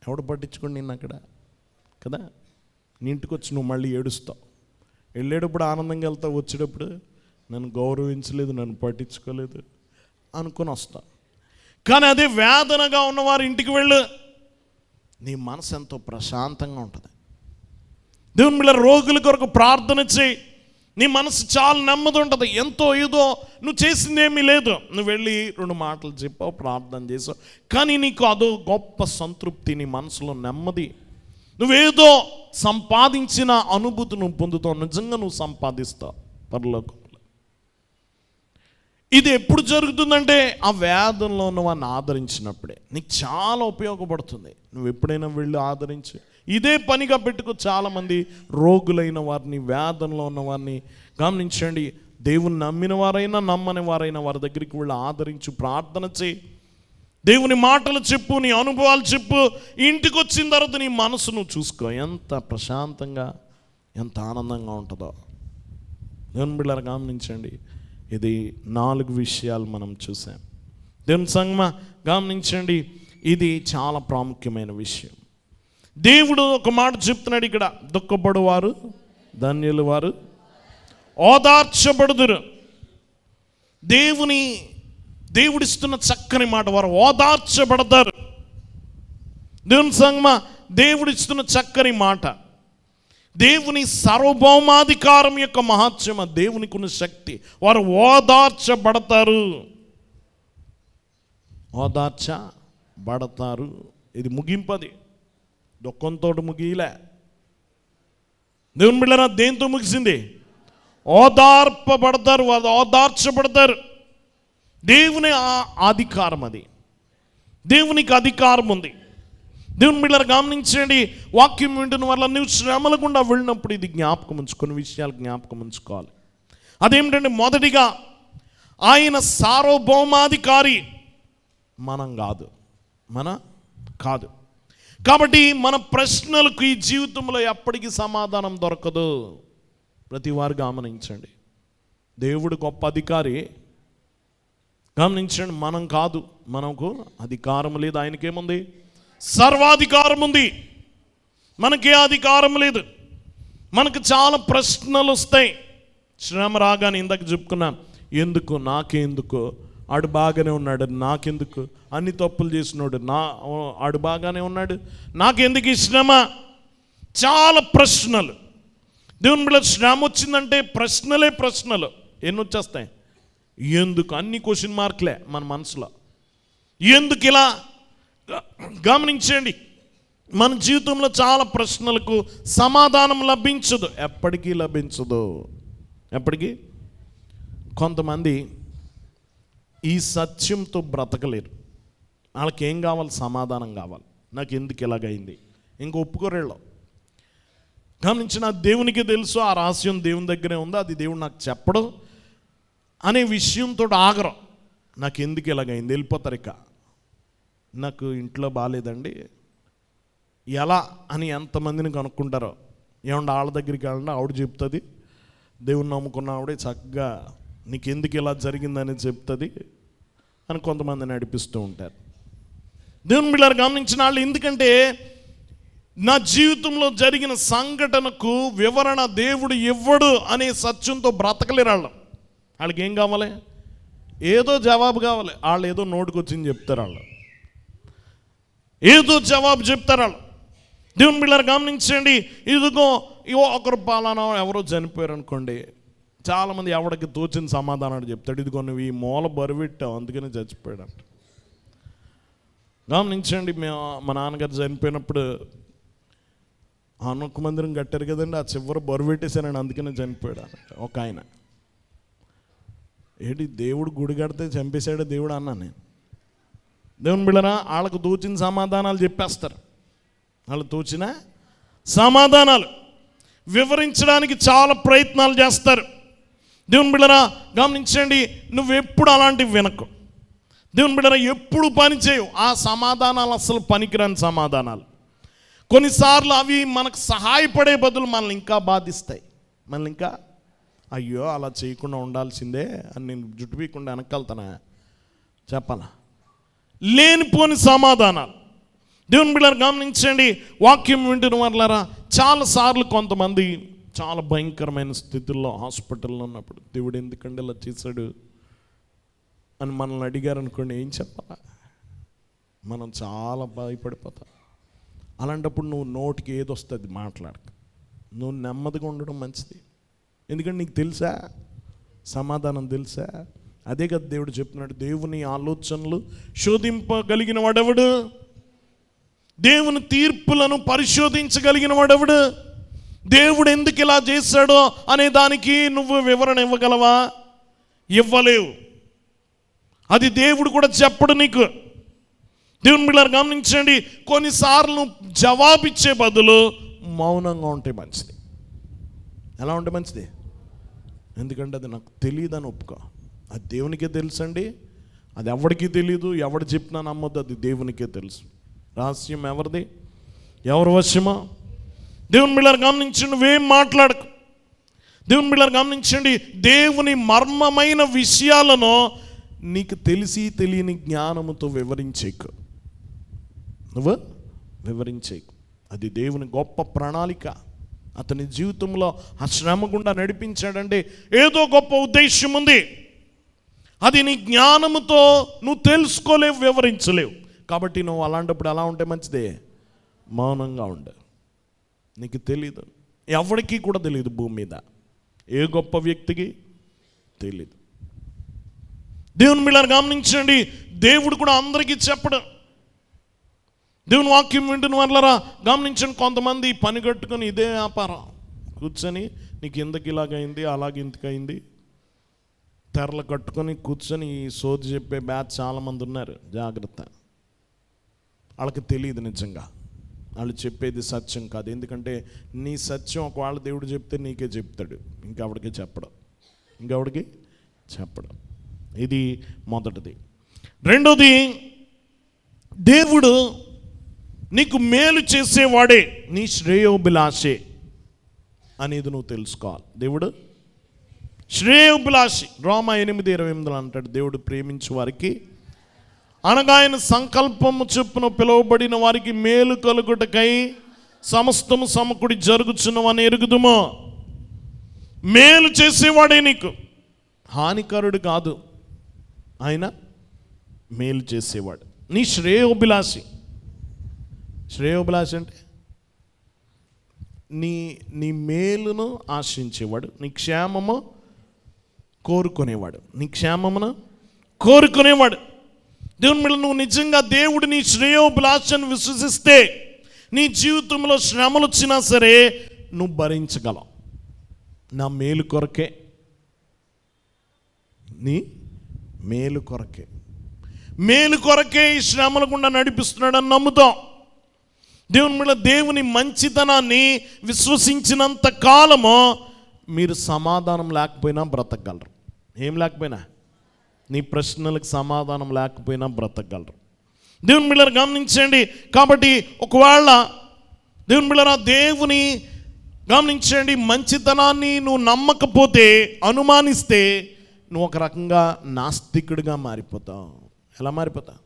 ఎవడు పట్టించుకోండి నిన్ను అక్కడ కదా. నీ ఇంటికి వచ్చి నువ్వు మళ్ళీ ఏడుస్తావు. వెళ్ళేటప్పుడు ఆనందంగా వెళ్తావు, వచ్చేటప్పుడు నన్ను గౌరవించలేదు, నన్ను పట్టించుకోలేదు అనుకుని వస్తావు. కానీ అదే వేదనగా ఉన్నవారి ఇంటికి వెళ్ళు, నీ మనసు ఎంతో ప్రశాంతంగా ఉంటుంది. దేవుని బిడ్డలారా, రోగుల కొరకు ప్రార్థన చేయి, నీ మనసు చాలా నెమ్మది ఉంటుంది. ఎంతో ఏదో నువ్వు చేసిందేమీ లేదు, నువ్వు వెళ్ళి 2 మాటలు చెప్పావు, ప్రార్థన చేసావు, కానీ నీకు అదో గొప్ప సంతృప్తి, నీ మనసులో నెమ్మది. నువ్వేదో సంపాదించిన అనుభూతి నువ్వు పొందుతావు, నిజంగా నువ్వు సంపాదిస్తావు పరలోకంలో. ఇది ఎప్పుడు జరుగుతుందంటే ఆ వేదనలో నువ్వు ఆదరించినప్పుడే. నీకు చాలా ఉపయోగపడుతుంది. నువ్వు ఎప్పుడైనా వెళ్ళి ఆదరించి ఇదే పనిగా పెట్టుకో. చాలామంది రోగులైన వారిని, వేదనలో ఉన్న వారిని గమనించండి, దేవుని నమ్మిన వారైనా నమ్మని వారైనా వారి దగ్గరికి వెళ్ళి ఆదరించు, ప్రార్థన చేయి, దేవుని మాటలు చెప్పు, నీ అనుభవాలు చెప్పు. ఇంటికి వచ్చిన తర్వాత నీ మనసు నువ్వు చూసుకో, ఎంత ప్రశాంతంగా ఎంత ఆనందంగా ఉంటుందో. దేవుని బిడ్డలారా గమనించండి, ఇది 4 విషయాలు మనం చూసాం. దేవుని సంగమా గమనించండి, ఇది చాలా ప్రాముఖ్యమైన విషయం. దేవుడు ఒక మాట చెప్తున్నాడు ఇక్కడ, దుఃఖపడువారు ధన్యులు వారు ఓదార్చబడుదురు. దేవుడిస్తున్న చక్కని మాట, వారు ఓదార్చబడతారు. దేవుని సంగమా, దేవుడిస్తున్న చక్కని మాట. దేవుని సార్వభౌమాధికారం యొక్క మహత్యం, దేవునికి ఉన్న శక్తి. వారు ఓదార్చబడతారు, ఓదార్చబడతారు. ఇది ముగింపది, దుఃఖంతో ముగియలే. దేవుని బిడ్డలారా, దేంతో ముగిసింది? ఓదార్పబడతారు, ఓదార్చబడతారు. దేవుని అధికారం అది, దేవునికి అధికారం ఉంది. దేవుని బిడ్డలారా గమనించండి, వాక్యం వింటున్న వల్ల నువ్వు శ్రమల గుండా వెళ్ళినప్పుడు ఇది జ్ఞాపకం ఉంచు, కొన్ని విషయాలు జ్ఞాపకం ఉంచుకోవాలి. అదేమిటంటే, మొదటిగా ఆయన సార్వభౌమాధికారి, మనం కాదు. కాబట్టి మన ప్రశ్నలకు ఈ జీవితంలో ఎప్పటికీ సమాధానం దొరకదు. ప్రతి వారు గమనించండి, దేవుడు గొప్ప అధికారి, గమనించండి, మనం కాదు. మనకు అధికారం లేదు, ఆయనకేముంది? సర్వాధికారం ఉంది. మనకే అధికారం లేదు. మనకు చాలా ప్రశ్నలు వస్తాయి, శ్రమ రాగానే ఇందాక చెప్పుకున్నాను, ఎందుకు నాకెందుకు, ఆడు బాగానే ఉన్నాడు నాకెందుకు, అన్ని తప్పులు చేసినాడు ఆడు బాగానే ఉన్నాడు నాకెందుకు ఈ శ్రమ. చాలా ప్రశ్నలు. దేవుని బిడ్డ శ్రమ వచ్చిందంటే ప్రశ్నలు ఎన్ని వచ్చేస్తాయి? ఎందుకు, అన్ని క్వశ్చన్ మార్కులే మన మనసులో. ఎందుకు ఇలా? గమనించండి, మన జీవితంలో చాలా ప్రశ్నలకు సమాధానం లభించదు, ఎప్పటికీ లభించదు. ఎప్పటికీ. కొంతమంది ఈ సత్యంతో బ్రతకలేరు. వాళ్ళకి ఏం కావాలి? సమాధానం కావాలి. నాకు ఎందుకు ఇలాగైంది, ఇంక ఒప్పుకోరేళ్ళు. గమనించిన దేవునికి తెలుసు, ఆ రహస్యం దేవుని దగ్గరే ఉంది, అది దేవుడు నాకు చెప్పడం అనే విషయంతో ఆగరం. నాకు ఎందుకు ఇలాగైంది, వెళ్ళిపోతారు. ఇక నాకు ఇంట్లో బాగాలేదండి ఎలా అని ఎంతమందిని కనుక్కుంటారో. ఏమన్నా వాళ్ళ దగ్గరికి వెళ్ళండి, ఆవిడ చెప్తుంది, దేవుని నమ్ముకున్న ఆవిడే చక్కగా నీకు ఎందుకు ఇలా జరిగిందని చెప్తుంది అని కొంతమంది నడిపిస్తూ ఉంటారు. దేవుని బిడ్డలారా గమనించిన వాళ్ళు, ఎందుకంటే నా జీవితంలో జరిగిన సంఘటనకు వివరణ దేవుడు ఇవ్వడు అనే సత్యంతో బ్రతకలేరు. వాళ్ళకి ఏం కావాలి? ఏదో జవాబు కావాలి. వాళ్ళు ఏదో నోటుకొచ్చింది చెప్తారు, వాళ్ళు ఏదో జవాబు చెప్తారు వాళ్ళు. దేవుని బిడ్డలారా గమనించండి, ఇదిగో ఒకరు పాలన ఎవరో చనిపోయారు అనుకోండి, చాలామంది ఎవరికి తోచిన సమాధానాలు చెప్తాడు. ఇదిగో నువ్వు ఈ మూల బరువెట్టావు అందుకని చచ్చిపోయాడు అంట. గమనించండి, మా నాన్నగారు చనిపోయినప్పుడు అనుక మందిరం కట్టారు కదండి, ఆ చివరి బరువెట్టేశానండి అందుకనే చనిపోయాడు ఒక ఆయన. ఏంటి దేవుడు గుడి కడితే చంపేశాడు దేవుడు అన్నా నేను. దేవుని బిడ్డలారా వాళ్ళకు తోచిన సమాధానాలు చెప్పేస్తారు. వాళ్ళు తోచిన సమాధానాలు వివరించడానికి చాలా ప్రయత్నాలు చేస్తారు. దేవుని బిడ్డలారా గమనించండి, నువ్వెప్పుడు అలాంటివి వినకు. దేవుని బిడ్డలారా ఎప్పుడు పని చేయవు. ఆ సమాధానాలు అసలు పనికిరాని సమాధానాలు. కొన్నిసార్లు అవి మనకు సహాయపడే బదులు మనల్ని ఇంకా బాధిస్తాయి. మనల్ని ఇంకా అయ్యో అలా చేయకుండా ఉండాల్సిందే అని నేను జుట్టు పీయకుండా వెనకాలతానా చెప్పాలా? లేనిపోని సమాధానాలు. దేవుని బిడ్డలారా గమనించండి, వాక్యం వింటున్న వాళ్ళారా చాలాసార్లు కొంతమంది చాలా భయంకరమైన స్థితుల్లో హాస్పిటల్లో ఉన్నప్పుడు దేవుడు ఎందుకంటే ఇలా చేశాడు అని మనల్ని అడిగారు అనుకోండి, ఏం చెప్పాలా? మనం చాలా భయపడిపోతాం. అలాంటప్పుడు నువ్వు నోటికి ఏది వస్తుంది మాట్లాడక, నువ్వు నెమ్మదిగా ఉండడం మంచిది. ఎందుకంటే నీకు తెలుసా సమాధానం, తెలుసా? అదే కదా దేవుడు చెప్తున్నాడు, దేవుని ఆలోచనలు శోధింపగలిగిన వాడెవడు, దేవుని తీర్పులను పరిశోధించగలిగిన వాడెవడు, దేవుడు ఎందుకు ఇలా చేశాడో అనే దానికి నువ్వు వివరణ ఇవ్వగలవా? ఇవ్వలేవు. అది దేవుడు కూడా చెప్పడు నీకు. దేవుని బిడ్డలారా గమనించండి, కొన్నిసార్లు జవాబిచ్చే బదులు మౌనంగా ఉంటే మంచిది. ఎలా ఉంటే మంచిది? ఎందుకంటే అది నాకు తెలియదని ఒప్పుకో. అది దేవునికే తెలుసండి, అది ఎవరికీ తెలియదు. ఎవడు చెప్పినా నమ్మొద్దు, అది దేవునికే తెలుసు. రహస్యం ఎవరిది? ఎవరి వశమా? దేవుని బిడ్డలారా గమనించండి, నువ్వేం మాట్లాడకు. దేవుని బిడ్డలారా గమనించండి, దేవుని మర్మమైన విషయాలను నీకు తెలిసి తెలియని జ్ఞానముతో వివరించేకు. నువ్వు వివరించేకు. అది దేవుని గొప్ప ప్రణాళిక. అతని జీవితంలో ఆ శ్రమ గుండా నడిపించాడంటే ఏదో గొప్ప ఉద్దేశం ఉంది. అది నీ జ్ఞానముతో నువ్వు తెలుసుకోలేవు, వివరించలేవు. కాబట్టి నువ్వు అలాంటప్పుడు ఎలా ఉంటే మంచిదే? మౌనంగా ఉండు. నీకు తెలీదు, ఎవరికి కూడా తెలియదు, భూమి మీద ఏ గొప్ప వ్యక్తికి తెలీదు. దేవుని బిడ్డలారా గమనించండి, దేవుడు కూడా అందరికీ చెప్పడం. దేవుని వాక్యం వింటున్న వాళ్ళరా గమనించండి, కొంతమంది పని కట్టుకొని ఇదే వ్యాపారం కూర్చొని నీకు ఎందుకు ఇలాగైంది అలాగే ఇంతకైంది తెరలు కట్టుకొని కూర్చొని ఈ సోది చెప్పే బ్యాచ్ చాలామంది ఉన్నారు. జాగ్రత్త, వాళ్ళకి తెలియదు నిజంగా వాళ్ళు చెప్పేది సత్యం కాదు. ఎందుకంటే నీ సత్యం ఒకవేళ దేవుడు చెప్తే నీకే చెప్తాడు, ఇంకెవడికి చెప్పడం. ఇది మొదటిది. రెండోది, దేవుడు నీకు మేలు చేసేవాడే, నీ శ్రేయోభిలాషే అనేది నువ్వు తెలుసుకోవాలి. దేవుడు శ్రేయోభిలాషి. రోమా 8:28 అంటాడు, దేవుడు ప్రేమించే వారికి అనగా ఆయన సంకల్పము చొప్పున పిలువబడిన వారికి మేలు కలుగుటకై సమస్తము సమకూడి జరుగుచున్నవని ఎరుగుదుమో. మేలు చేసేవాడే నీకు, హానికరుడు కాదు, ఆయన మేలు చేసేవాడు. నీ శ్రేయోభిలాషి. శ్రేయోభిలాషి అంటే నీ మేలును ఆశించేవాడు, నీ క్షేమము కోరుకునేవాడు, నీ క్షేమమును కోరుకునేవాడు. దేవుని మీద నువ్వు నిజంగా దేవుడు నీ శ్రేయోభిలాషను విశ్వసిస్తే నీ జీవితంలో శ్రమలు వచ్చినా సరే నువ్వు భరించగలవు. నా మేలు కొరకే, నీ మేలు కొరకే, మేలు కొరకే ఈ శ్రమల గుండా నడిపిస్తున్నాడని నమ్ముతాం. దేవుని మీద దేవుని మంచితనాన్ని విశ్వసించినంత కాలము మీరు సమాధానం లేకపోయినా బ్రతకగలరు. ఏం లేకపోయినా, నీ ప్రశ్నలకు సమాధానం లేకపోయినా బ్రతకగలరు. దేవుని బిడ్డలారా గమనించండి. కాబట్టి ఒకవేళ దేవుని బిడ్డలారా దేవుని గమనించండి, మంచితనాన్ని నువ్వు నమ్మకపోతే, అనుమానిస్తే నువ్వు ఒక రకంగా నాస్తికుడిగా మారిపోతావు. ఎలా మారిపోతావు?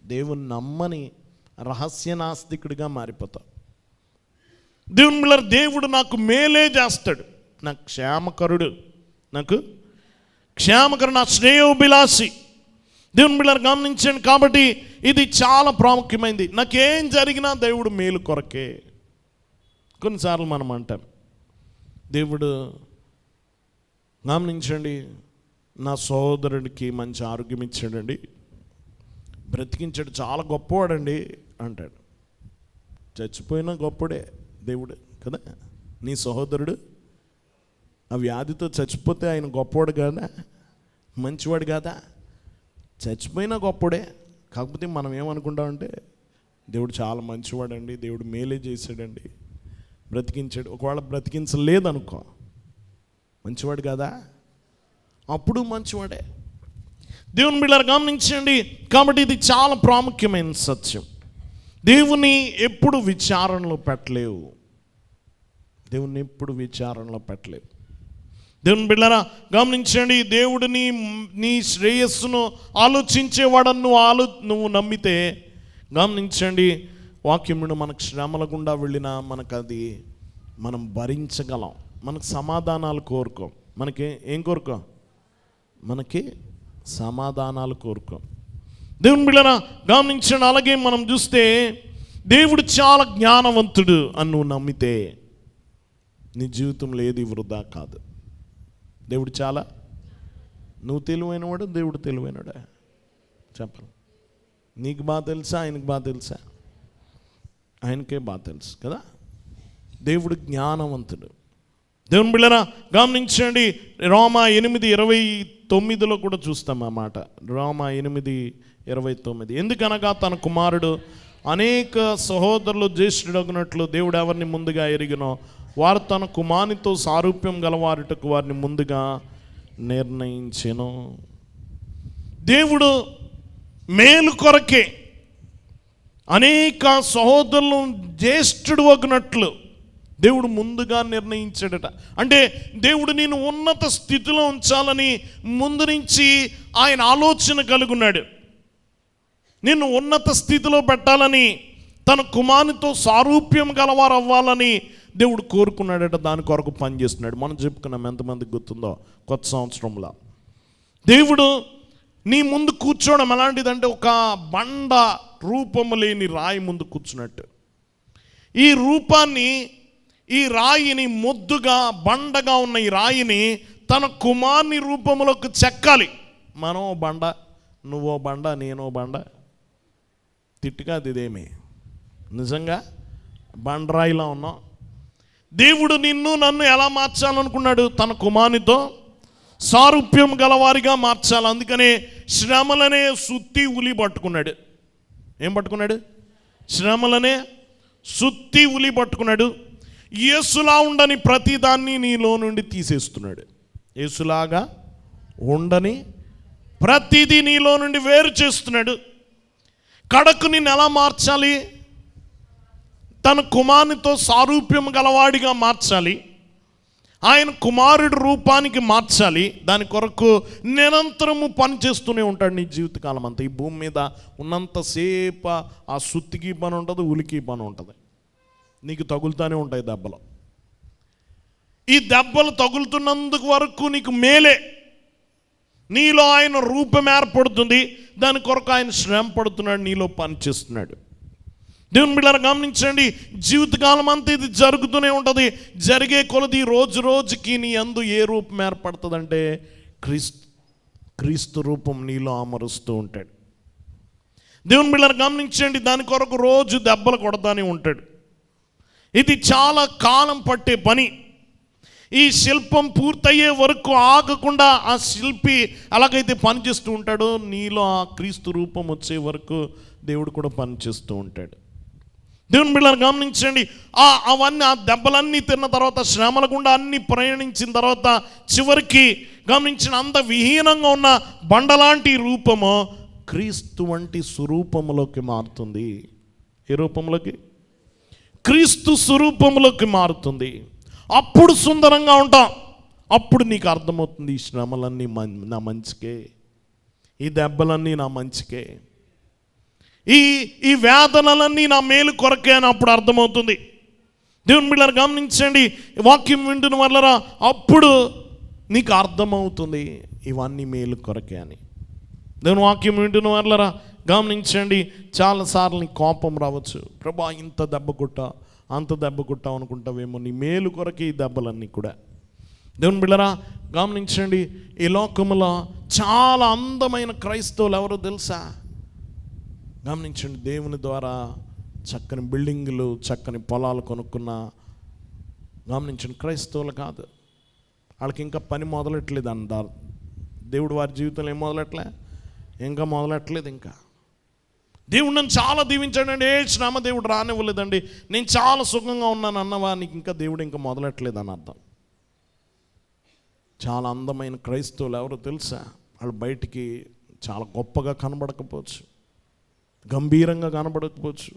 దేవుని నమ్మని రహస్య నాస్తికుడిగా మారిపోతావు. దేవుని బిడ్డలారా దేవుడు నాకు మేలే చేస్తాడు, నాకు క్షేమకరుడు, నాకు క్షేమకరుడు, నా శ్రేయోభిలాషి. దేవుని బిడ్డలారా గమనించండి. కాబట్టి ఇది చాలా ప్రాముఖ్యమైనది. నాకేం జరిగినా దేవుడు మేలు కొరకే. కొన్నిసార్లు మనం అంటాం, దేవుడు గమనించండి, నా సోదరుడికి మంచి ఆరోగ్యం ఇచ్చాడండి, బ్రతికించాడు, చాలా గొప్పవాడండి అంటాడు. చచ్చిపోయినా గొప్పడే దేవుడు కదా. నీ సహోదరుడు ఆ వ్యాధితో చచ్చిపోతే ఆయన గొప్పవాడు కాదా, మంచివాడు కాదా? చచ్చిపోయినా గొప్పడే. కాకపోతే మనం ఏమనుకుంటామంటే దేవుడు చాలా మంచివాడండి, దేవుడు మేలే చేశాడండి, బ్రతికించాడు. ఒకవేళ బ్రతికించలేదనుకో, మంచివాడు కాదా? అప్పుడు మంచివాడే. దేవుని బిడ్డలారా గమనించండి. కాబట్టి ఇది చాలా ప్రాముఖ్యమైన సత్యం. దేవుని ఎప్పుడు విచారణలో పెట్టలేవు, దేవుని ఎప్పుడు విచారణలో పెట్టలేవు. దేవుని బిడ్డలారా గమనించండి. దేవుడిని నీ శ్రేయస్సును ఆలోచించేవాడను నువ్వు నమ్మితే, గమనించండి, వాక్యమును మనకు శ్రమల గుండా వెళ్ళినా మనకు అది మనం భరించగలం. మనకు సమాధానాలు కోరుకోం. మనకి ఏం కోరుకోం? మనకి సమాధానాలు కోరుకోం. దేవుని బిడ్డలారా గమనించండి. అలాగే మనం చూస్తే దేవుడు చాలా జ్ఞానవంతుడు అని నువ్వు నమ్మితే నీ జీవితంలో ఏది వృధా కాదు. దేవుడు చాలా, నువ్వు తెలివైనవాడు, దేవుడు తెలివైనవాడా? చెప్పాలి. నీకు బాగా తెలుసా, ఆయనకు బాగా తెలుసా? ఆయనకే బాగా తెలుసు కదా. దేవుడు జ్ఞానవంతుడు. దేవుని బిడ్డలారా గమనించండి. రోమా 8:29 కూడా చూస్తాం ఆ మాట. రోమా 8:29. ఎందుకనగా తన కుమారుడు అనేక సహోదరులు జ్యేష్ఠుడగినట్లు దేవుడు ఎవరిని ముందుగా ఎరిగినో వారు తన కుమారునితో సారూప్యం గలవారుటకు వారిని ముందుగా నిర్ణయించెను. దేవుడు మేలు కొరకే అనేక సహోదరులు జ్యేష్ఠుడు వగినట్లు దేవుడు ముందుగా నిర్ణయించాడట. అంటే దేవుడు నేను ఉన్నత స్థితిలో ఉంచాలని ముందు నుంచి ఆయన ఆలోచన కలుగున్నాడు. నిన్ను ఉన్నత స్థితిలో పెట్టాలని, తన కుమారునితో సారూప్యం గలవారు అవ్వాలని దేవుడు కోరుకున్నాడట. దాని కొరకు పనిచేస్తున్నాడు. మనం చెప్పుకున్నాం, ఎంతమందికి గుర్తుందో కొత్త సంవత్సరంలో దేవుడు నీ ముందు కూర్చోవడం ఎలాంటిదంటే ఒక బండ రూపము లేని రాయి ముందు కూర్చున్నట్టు. ఈ రూపాన్ని, ఈ రాయిని, మొద్దుగా బండగా ఉన్న ఈ రాయిని తన కుమారుని రూపంలోకి చెక్కాలి. మనో బండ, నువ్వో బండ, నేనో బండ, తిట్టుకాదు ఇదేమి, నిజంగా బండరాయిలా ఉన్నాం. దేవుడు నిన్ను నన్ను ఎలా మార్చాలనుకున్నాడు? తన కుమారునితో సారూప్యం గలవారిగా మార్చాలి. అందుకనే శ్రమలనే సుత్తి ఉలి పట్టుకున్నాడు. ఏం పట్టుకున్నాడు? శ్రమలనే సుత్తి ఉలి పట్టుకున్నాడు. యేసులా ఉండని ప్రతిదాన్ని నీలో నుండి తీసేస్తున్నాడు. యేసులాగా ఉండని ప్రతిదీ నీలో నుండి వేరు చేస్తున్నాడు. కడకు నిన్ను ఎలా మార్చాలి? తన కుమారునితో సారూప్యం గలవాడిగా మార్చాలి. ఆయన కుమారుడి రూపానికి మార్చాలి. దాని కొరకు నిరంతరము పనిచేస్తూనే ఉంటాడు నీ జీవితకాలం అంతా. ఈ భూమి మీద ఉన్నంతసేపు ఆ సుత్తికి పని ఉంటుంది, ఉలికి పని ఉంటుంది. నీకు తగులుతూనే ఉంటాయి దెబ్బలు. ఈ దెబ్బలు తగులుతున్నందుకు వరకు నీకు మేలే. నీలో ఆయన రూపం ఏర్పడుతుంది, దాని కొరకు ఆయన శ్రమ పడుతున్నాడు, నీలో పనిచేస్తున్నాడు. దేవుని బిడ్డలారా గమనించండి, జీవితకాలం అంతా ఇది జరుగుతూనే ఉంటుంది. జరిగే కొలది రోజు రోజుకి నీ యందు ఏ రూపం ఏర్పడుతుందంటే క్రీస్తు రూపం నీలో అమరుస్తూ ఉంటాడు. దేవుని బిడ్డలారా గమనించండి, దాని కొరకు రోజు దెబ్బలు కొడతానే ఉంటాడు. ఇది చాలా కాలం పట్టే పని. ఈ శిల్పం పూర్తయ్యే వరకు ఆగకుండా ఆ శిల్పి అలాగైతే పనిచేస్తూ ఉంటాడో, నీలో ఆ క్రీస్తు రూపం వచ్చే వరకు దేవుడు కూడా పనిచేస్తూ ఉంటాడు. దేవుని బిడ్డలారా గమనించండి, అవన్నీ ఆ దెబ్బలన్నీ తిన్న తర్వాత, శ్రమల గుండా అన్ని ప్రయాణించిన తర్వాత, చివరికి గమనించిన అంత విహీనంగా ఉన్న బండలాంటి రూపము క్రీస్తు వంటి స్వరూపములోకి మారుతుంది. ఏ రూపంలోకి? క్రీస్తు స్వరూపంలోకి మారుతుంది. అప్పుడు సుందరంగా ఉంటాం. అప్పుడు నీకు అర్థమవుతుంది, ఈ శ్రమలన్నీ నా మంచికే, ఈ దెబ్బలన్నీ నా మంచికే, ఈ వేదనలన్నీ నా మేలు కొరకే అని అప్పుడు అర్థమవుతుంది. దేవుని బిడ్డలారా గమనించండి, వాక్యం వింటున్న వాళ్ళరా, అప్పుడు నీకు అర్థమవుతుంది ఇవన్నీ మేలు కొరకే అని. దేవుని వాక్యం వింటున్న వాళ్ళరా గమనించండి, చాలాసార్లు నీ కోపం రావచ్చు. ప్రభా ఇంత దెబ్బ కొట్టా, అంత దెబ్బ కొట్టావు అనుకుంటావేమో, నీ మేలు కొరకే ఈ దెబ్బలన్నీ కూడా. దేవుని బిడ్డలారా గమనించండి, ఈ లోకములో చాలా అందమైన క్రైస్తవులు ఎవరో తెలుసా? గమనించండి, దేవుని ద్వారా చక్కని బిల్డింగులు, చక్కని పొలాలు కొనుక్కున్న గమనించండి క్రైస్తవులు కాదు. వాళ్ళకి ఇంకా పని మొదలెట్టలేదు అంటారు. దేవుడు వారి జీవితంలో ఏం మొదలెట్టలే, ఇంకా మొదలెట్టలేదు. ఇంకా దేవుడు నన్ను చాలా దీవించాడండి, ఏ శ్రమ దేవుడు రానివ్వలేదండి, నేను చాలా సుఖంగా ఉన్నాను అన్నవా, నీకు ఇంకా దేవుడు ఇంకా మొదలెట్టలేదు అని అర్థం. చాలా అందమైన క్రైస్తవులు ఎవరో తెలుసా? వాళ్ళు బయటికి చాలా గొప్పగా కనబడకపోవచ్చు, గంభీరంగా కనబడకపోవచ్చు.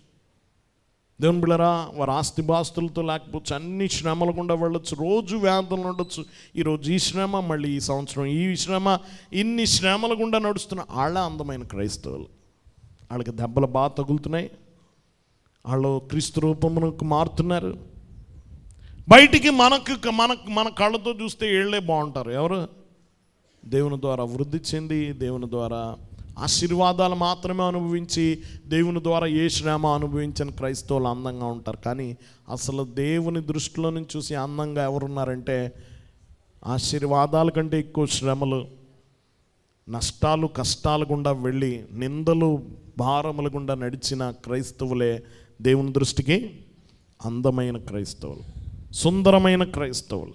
దేవుని బిడ్డలారా వారు ఆస్తిపాస్తులతో లేకపోవచ్చు, అన్ని శ్రమల గుండా వెళ్ళొచ్చు, రోజు వేదనలు ఉండొచ్చు. ఈరోజు ఈ శ్రమ, మళ్ళీ ఈ సంవత్సరం ఈ శ్రమ, ఇన్ని శ్రమల గుండా నడుస్తున్న వాళ్ళ అందమైన క్రైస్తవులు. వాళ్ళకి దెబ్బలు బాగా తగులుతున్నాయి, వాళ్ళు క్రీస్తు రూపమునకు మారుతున్నారు. బయటికి మన కళ్ళతో చూస్తే వీళ్ళే బాగుంటారు. ఎవరు? దేవుని ద్వారా వృద్ధి చెంది, దేవుని ద్వారా ఆశీర్వాదాలు మాత్రమే అనుభవించి, దేవుని ద్వారా ఏ శ్రమ అనుభవించని క్రైస్తవులు అందంగా ఉంటారు. కానీ అసలు దేవుని దృష్టిలో నుంచి చూసి అందంగా ఎవరున్నారంటే, ఆశీర్వాదాల కంటే ఎక్కువ శ్రమలు, నష్టాలు, కష్టాల గుండా వెళ్ళి, నిందలు, భారముల గుండా నడిచిన క్రైస్తవులే దేవుని దృష్టికి అందమైన క్రైస్తవులు, సుందరమైన క్రైస్తవులు.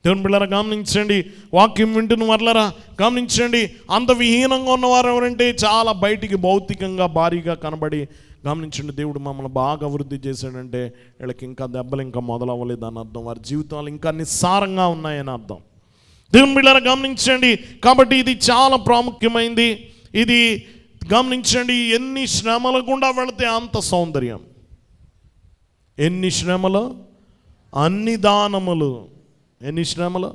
దేవుని బిడ్డలారా గమనించండి, వాక్యం వింటున్న వాళ్ళరా గమనించండి, అంత విహీనంగా ఉన్నవారు ఎవరంటే చాలా బయటికి భౌతికంగా భారీగా కనబడి, గమనించండి దేవుడు మమ్మల్ని బాగా అభివృద్ధి చేశాడంటే వీళ్ళకి ఇంకా దెబ్బలు ఇంకా మొదలవ్వలేదు అని అర్థం, వారి జీవితాలు ఇంకా నిస్సారంగా ఉన్నాయని అర్థం. దేవుని బిడ్డలారా గమనించండి, కాబట్టి ఇది చాలా ప్రాముఖ్యమైంది. ఇది గమనించండి, ఎన్ని శ్రమల గుండా వెళితే అంత సౌందర్యం, ఎన్ని శ్రమలు అన్ని దానములు, ఎన్ని శ్రమలు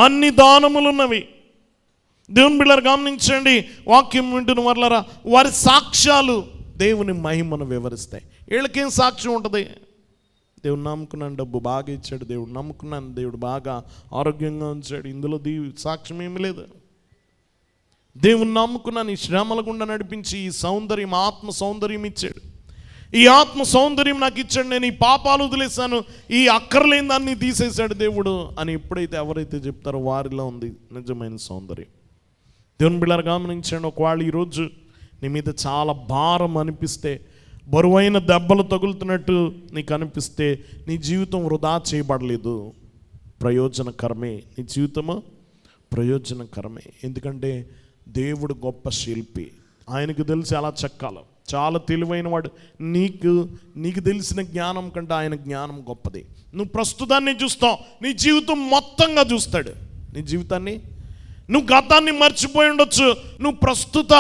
అన్ని దానములు ఉన్నవి. దేవుని బిడ్డలారా గమనించండి, వాక్యం వింటున్న వాళ్ళరా వారి సాక్ష్యాలు దేవుని మహిమను వివరిస్తాయి. వీళ్ళకేం సాక్ష్యం ఉంటుంది? దేవుడు నమ్ముకున్నాను, డబ్బు బాగా ఇచ్చాడు, దేవుడు నమ్ముకున్నాను, దేవుడు బాగా ఆరోగ్యంగా ఉంచాడు, ఇందులో సాక్ష్యం ఏమి లేదు. దేవుని నమ్ముకున్నాను, ఈ శ్రమల గుండా నడిపించి ఈ సౌందర్యం, ఆత్మ సౌందర్యం ఇచ్చాడు, ఈ ఆత్మ సౌందర్యం నాకు ఇచ్చాడు, నేను ఈ పాపాలు వదిలేశాను, ఈ అక్కర్లేని దాన్ని తీసేశాడు దేవుడు అని ఎప్పుడైతే ఎవరైతే చెప్తారో వారిలో ఉంది నిజమైన సౌందర్యం. దేవుని బిడ్డలారా గమనించండి, ఒకవేళ ఈరోజు నీ మీద చాలా భారం అనిపిస్తే, బరువైన దెబ్బలు తగులుతున్నట్టు నీకు అనిపిస్తే, నీ జీవితం వృధా చేయబడలేదు, ప్రయోజనకరమే. నీ జీవితము ప్రయోజనకరమే. ఎందుకంటే దేవుడు గొప్ప శిల్పి, ఆయనకు తెలిసి అలా చెక్కాలి. చాలా తెలివైన వాడు. నీకు తెలిసిన జ్ఞానం కంటే ఆయన జ్ఞానం గొప్పది. నువ్వు ప్రస్తుతాన్ని చూస్తావు, నీ జీవితం మొత్తంగా చూస్తాడు. నీ జీవితాన్ని, నువ్వు గతాన్ని మర్చిపోయి ఉండొచ్చు, నువ్వు ప్రస్తుత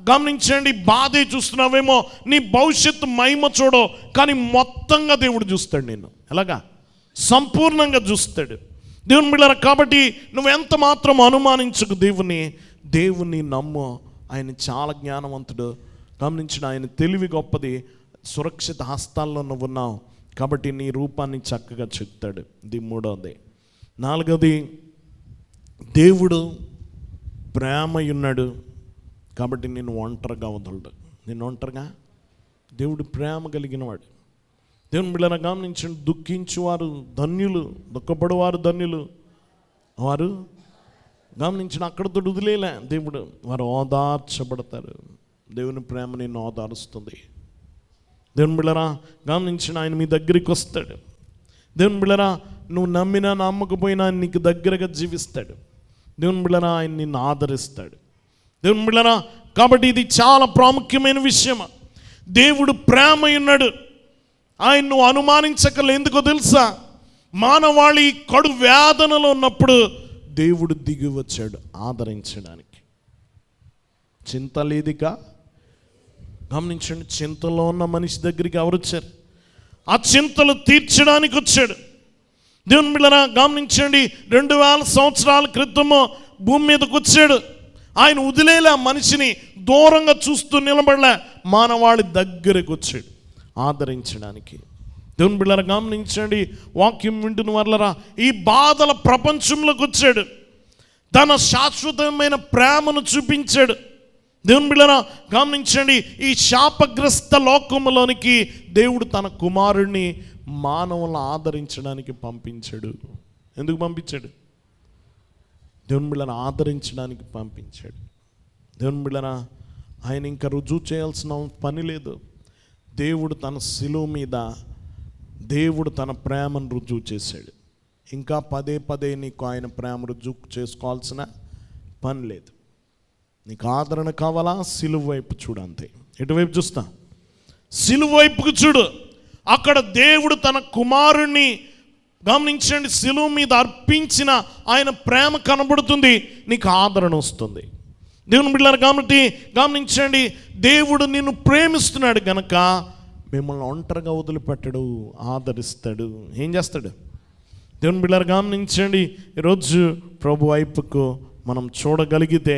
గమనించండి బాధే చూస్తున్నావేమో, నీ భవిష్యత్తు మహిమ చూడో, కానీ మొత్తంగా దేవుడు చూస్తాడు నిన్ను. ఎలాగా? సంపూర్ణంగా చూస్తాడు. దేవుని బిడ్డలారా కాబట్టి నువ్వెంత మాత్రం అనుమానించకు దేవుని నమ్ము. ఆయన చాలా జ్ఞానవంతుడు. గమనించిన ఆయన తెలివి గొప్పది. సురక్షిత హస్తాల్లో నువ్వు ఉన్నావు. కాబట్టి నీ రూపాన్ని చక్కగా చెప్తాడు. ఇది మూడవది. నాలుగవది, దేవుడు ప్రేమయున్నాడు కాబట్టి నిన్ను ఒంటరిగా వదలడు. నిన్ను ఒంటరిగా, దేవుడు ప్రేమ కలిగినవాడు. దేవుని బిడ్డలారా గమనించండి, దుఃఖించువారు ధన్యులు, దుఃఖపడువారు ధన్యులు. వారు గమనించిన అక్కడితో వదిలేలే దేవుడు, వారు ఓదార్చబడతారు. దేవుని ప్రేమ నిన్ను ఓదారుస్తుంది. దేవుని బిడ్డలారా గమనించిన, ఆయన మీ దగ్గరికి వస్తాడు. దేవుని బిడ్డలారా నువ్వు నమ్మినా నమ్మకపోయినా నీకు దగ్గరగా జీవిస్తాడు. దేవుని బిడ్డలారా ఆయన నిన్ను ఆదరిస్తాడు. దేవుని బిడ్డలారా కాబట్టి ఇది చాలా ప్రాముఖ్యమైన విషయం. దేవుడు ప్రేమయున్నాడు. ఆయన నువ్వు అనుమానించకలే. ఎందుకో తెలుసా? మానవాళి కడు వేదనలో ఉన్నప్పుడు దేవుడు దిగి వచ్చాడు ఆదరించడానికి. చింత లేదిగా గమనించండి, చింతలో ఉన్న మనిషి దగ్గరికి ఎవరు వచ్చారు? ఆ చింతలు తీర్చడానికి వచ్చాడు. దేవుని బిడ్డలారా గమనించండి, 2000 సంవత్సరాల క్రితము భూమి మీదకి వచ్చాడు. ఆయన వదిలేలా మనిషిని, దూరంగా చూస్తూ నిలబడలే, మానవాళి దగ్గరకు వచ్చాడు ఆదరించడానికి. దేవుని బిడ్డలారా గమనించండి, వాక్యం వింటున్న వాళ్ళరా, ఈ బాధల ప్రపంచంలోకి వచ్చాడు, తన శాశ్వతమైన ప్రేమను చూపించాడు. దేవుని బిడ్డలారా గమనించండి, ఈ శాపగ్రస్త లోకములోనికి దేవుడు తన కుమారుడిని మానవులను ఆదరించడానికి పంపించాడు. ఎందుకు పంపించాడు? దేవుని బిడ్డలను ఆదరించడానికి పంపించాడు. దేవుని బిడ్డలారా ఆయన ఇంకా రుజువు చేయాల్సిన పని లేదు. దేవుడు తన శిలువ మీద దేవుడు తన ప్రేమను రుజువు చేశాడు. ఇంకా పదే పదే నీకు ఆయన ప్రేమ రుజువు చేసుకోవాల్సిన పని లేదు. నీకు ఆదరణ కావాలా? శిలువ వైపు చూడు, అంతే. ఎటువైపు చూస్తా? శిలువ వైపుకు చూడు. అక్కడ దేవుడు తన కుమారుణ్ణి గమనించండి శిలువ మీద అర్పించిన ఆయన ప్రేమ కనబడుతుంది, నీకు ఆదరణ వస్తుంది. దేవుని బిడ్డలారా కాబట్టి గమనించండి, దేవుడు నిన్ను ప్రేమిస్తున్నాడు గనక మిమ్మల్ని ఒంటరిగా వదిలిపెట్టడు, ఆదరిస్తాడు. ఏం చేస్తాడు? దేవుని బిడ్డలారా గమనించండి, ఈరోజు ప్రభు వైపుకు మనం చూడగలిగితే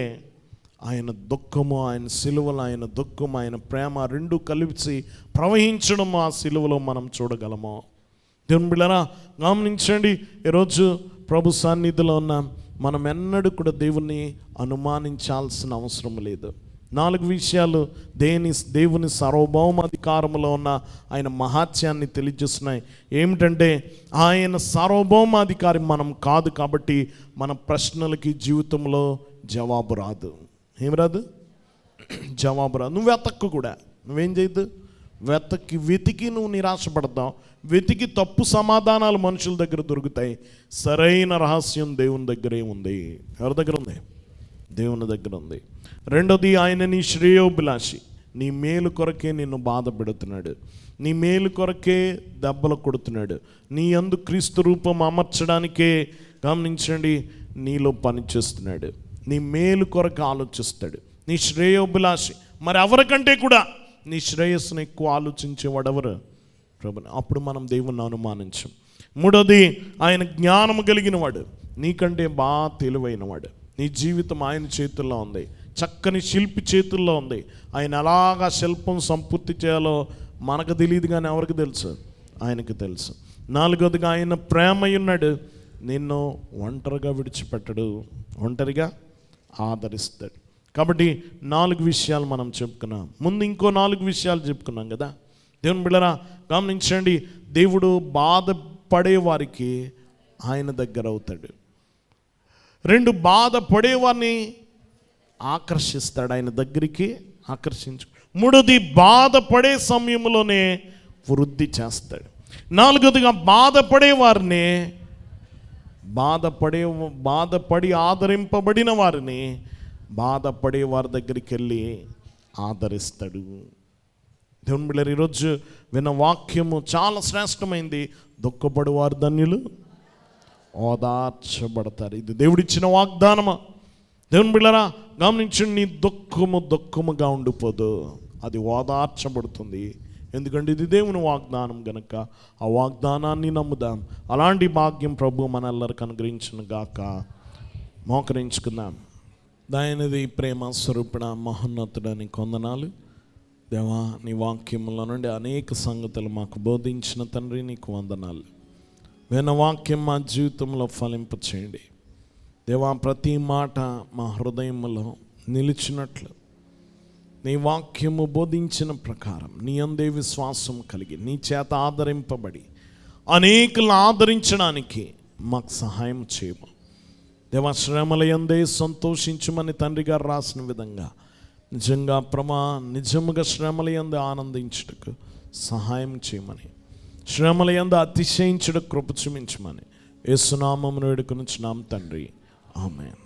ఆయన దుఃఖము, ఆయన సిలువలో ఆయన దుఃఖము, ఆయన ప్రేమ రెండు కలిసి ప్రవహించడం ఆ సిలువలో మనం చూడగలము. దేవుని బిడ్డలారా గమనించండి, ఈరోజు ప్రభు సన్నిధిలో ఉన్నాం. మనం ఎన్నడూ కూడా దేవుణ్ణి అనుమానించాల్సిన అవసరం లేదు. 4 విషయాలు దేవుని సార్వభౌమాధికారంలో ఉన్న ఆయన మహాత్యాన్ని తెలియజేస్తున్నాయి. ఏమిటంటే ఆయన సార్వభౌమాధికారి మనం కాదు కాబట్టి మన ప్రశ్నలకి జీవితంలో జవాబు రాదు. ఏం రాదు? జవాబు రాదు. నువ్వు వెతక్కు కూడా, నువ్వేం చేయద్దు, వెతికి నువ్వు నిరాశపడతావు. వెతికి తప్పు సమాధానాలు మనుషుల దగ్గర దొరుకుతాయి. సరైన రహస్యం దేవుని దగ్గరే ఉంది. ఎవరి దగ్గర ఉంది? దేవుని దగ్గర ఉంది. రెండోది, ఆయన నీ శ్రేయోభిలాషి. నీ మేలు కొరకే నిన్ను బాధ పెడుతున్నాడు, నీ మేలు కొరకే దెబ్బలు కొడుతున్నాడు, నీ యందు క్రీస్తు రూపం అమర్చడానికే గమనించండి నీలో పనిచేస్తున్నాడు. నీ మేలు కొరకు ఆలోచిస్తాడు. నీ శ్రేయోభిలాషి. మరి ఎవరికంటే కూడా నీ శ్రేయస్సును ఎక్కువ ఆలోచించేవాడెవరు? ప్రభుని. అప్పుడు మనం దేవుణ్ణి అనుమానించం. మూడోది, ఆయన జ్ఞానము కలిగిన వాడు, నీకంటే బాగా తెలివైనవాడు. నీ జీవితం ఆయన చేతుల్లో ఉంది, చక్కని శిల్పి చేతుల్లో ఉంది. ఆయన ఎలాగా శిల్పం సంపూర్తి చేయాలో మనకు తెలియదు, కానీ ఎవరికి తెలుసు? ఆయనకు తెలుసు. నాలుగోదిగా, ఆయన ప్రేమయున్నాడు, నిన్ను ఒంటరిగా విడిచిపెట్టడు, ఒంటరిగా ఆదరిస్తాడు. కాబట్టి 4 విషయాలు మనం చెప్పుకున్నాం. ముందు ఇంకో 4 విషయాలు చెప్పుకున్నాం కదా. దేవుని బిడ్డలారా గమనించండి, దేవుడు బాధపడే వారికి ఆయన దగ్గర అవుతాడు. 2, బాధపడేవారిని ఆకర్షిస్తాడు, ఆయన దగ్గరికి ఆకర్షించు. 3ది, బాధపడే సమయంలోనే వృద్ధి చేస్తాడు. 4దిగా, బాధపడే వారిని బాధపడి ఆదరింపబడిన వారిని బాధపడే వారి దగ్గరికి వెళ్ళి ఆదరిస్తాడు. దేవుని బిడ్డలారా ఈరోజు విన్న వాక్యము చాలా శ్రేష్టమైంది. దుఃఖపడువారు ధన్యులు, ఓదార్చబడతారు. ఇది దేవుడిచ్చిన వాగ్దానమా? దేవుని బిడ్డలారా గమనించండి, నీ దుఃఖముగా ఉండిపోదు, అది ఓదార్చబడుతుంది. ఎందుకంటే ఇది దేవుని వాగ్దానం గనక ఆ వాగ్దానాన్ని నమ్ముదాం. అలాంటి భాగ్యం ప్రభు మనెల్లరికి అనుగ్రహించును గాక. మోకరించుకుందాం. దయనిధి ప్రేమ స్వరూపుడ మహోన్నతుడని కొందనాలు. దేవా, నీ వాక్యముల నుండి అనేక సంగతులు మాకు బోధించిన తండ్రి నీకు వందనాలు. విన్న వాక్యం మా జీవితంలో ఫలింప చేయండి దేవా. ప్రతి మాట మా హృదయంలో నిలిచినట్లు నీ వాక్యము బోధించిన ప్రకారం నీ అందే విశ్వాసం కలిగి నీ చేత ఆదరింపబడి అనేకులను ఆదరించడానికి మాకు సహాయం చేయము దేవా. శ్రమల యందే సంతోషించుమని తండ్రి గారు రాసిన విధంగా నిజంగా నిజముగా శ్రమల యందు ఆనందించుటకు సహాయం చేయమని, శ్రమల యందు అతిశయించుట కృప చూపించమని యేసునామమున వేడుకొనుచున్నాం తండ్రి, ఆమేన్.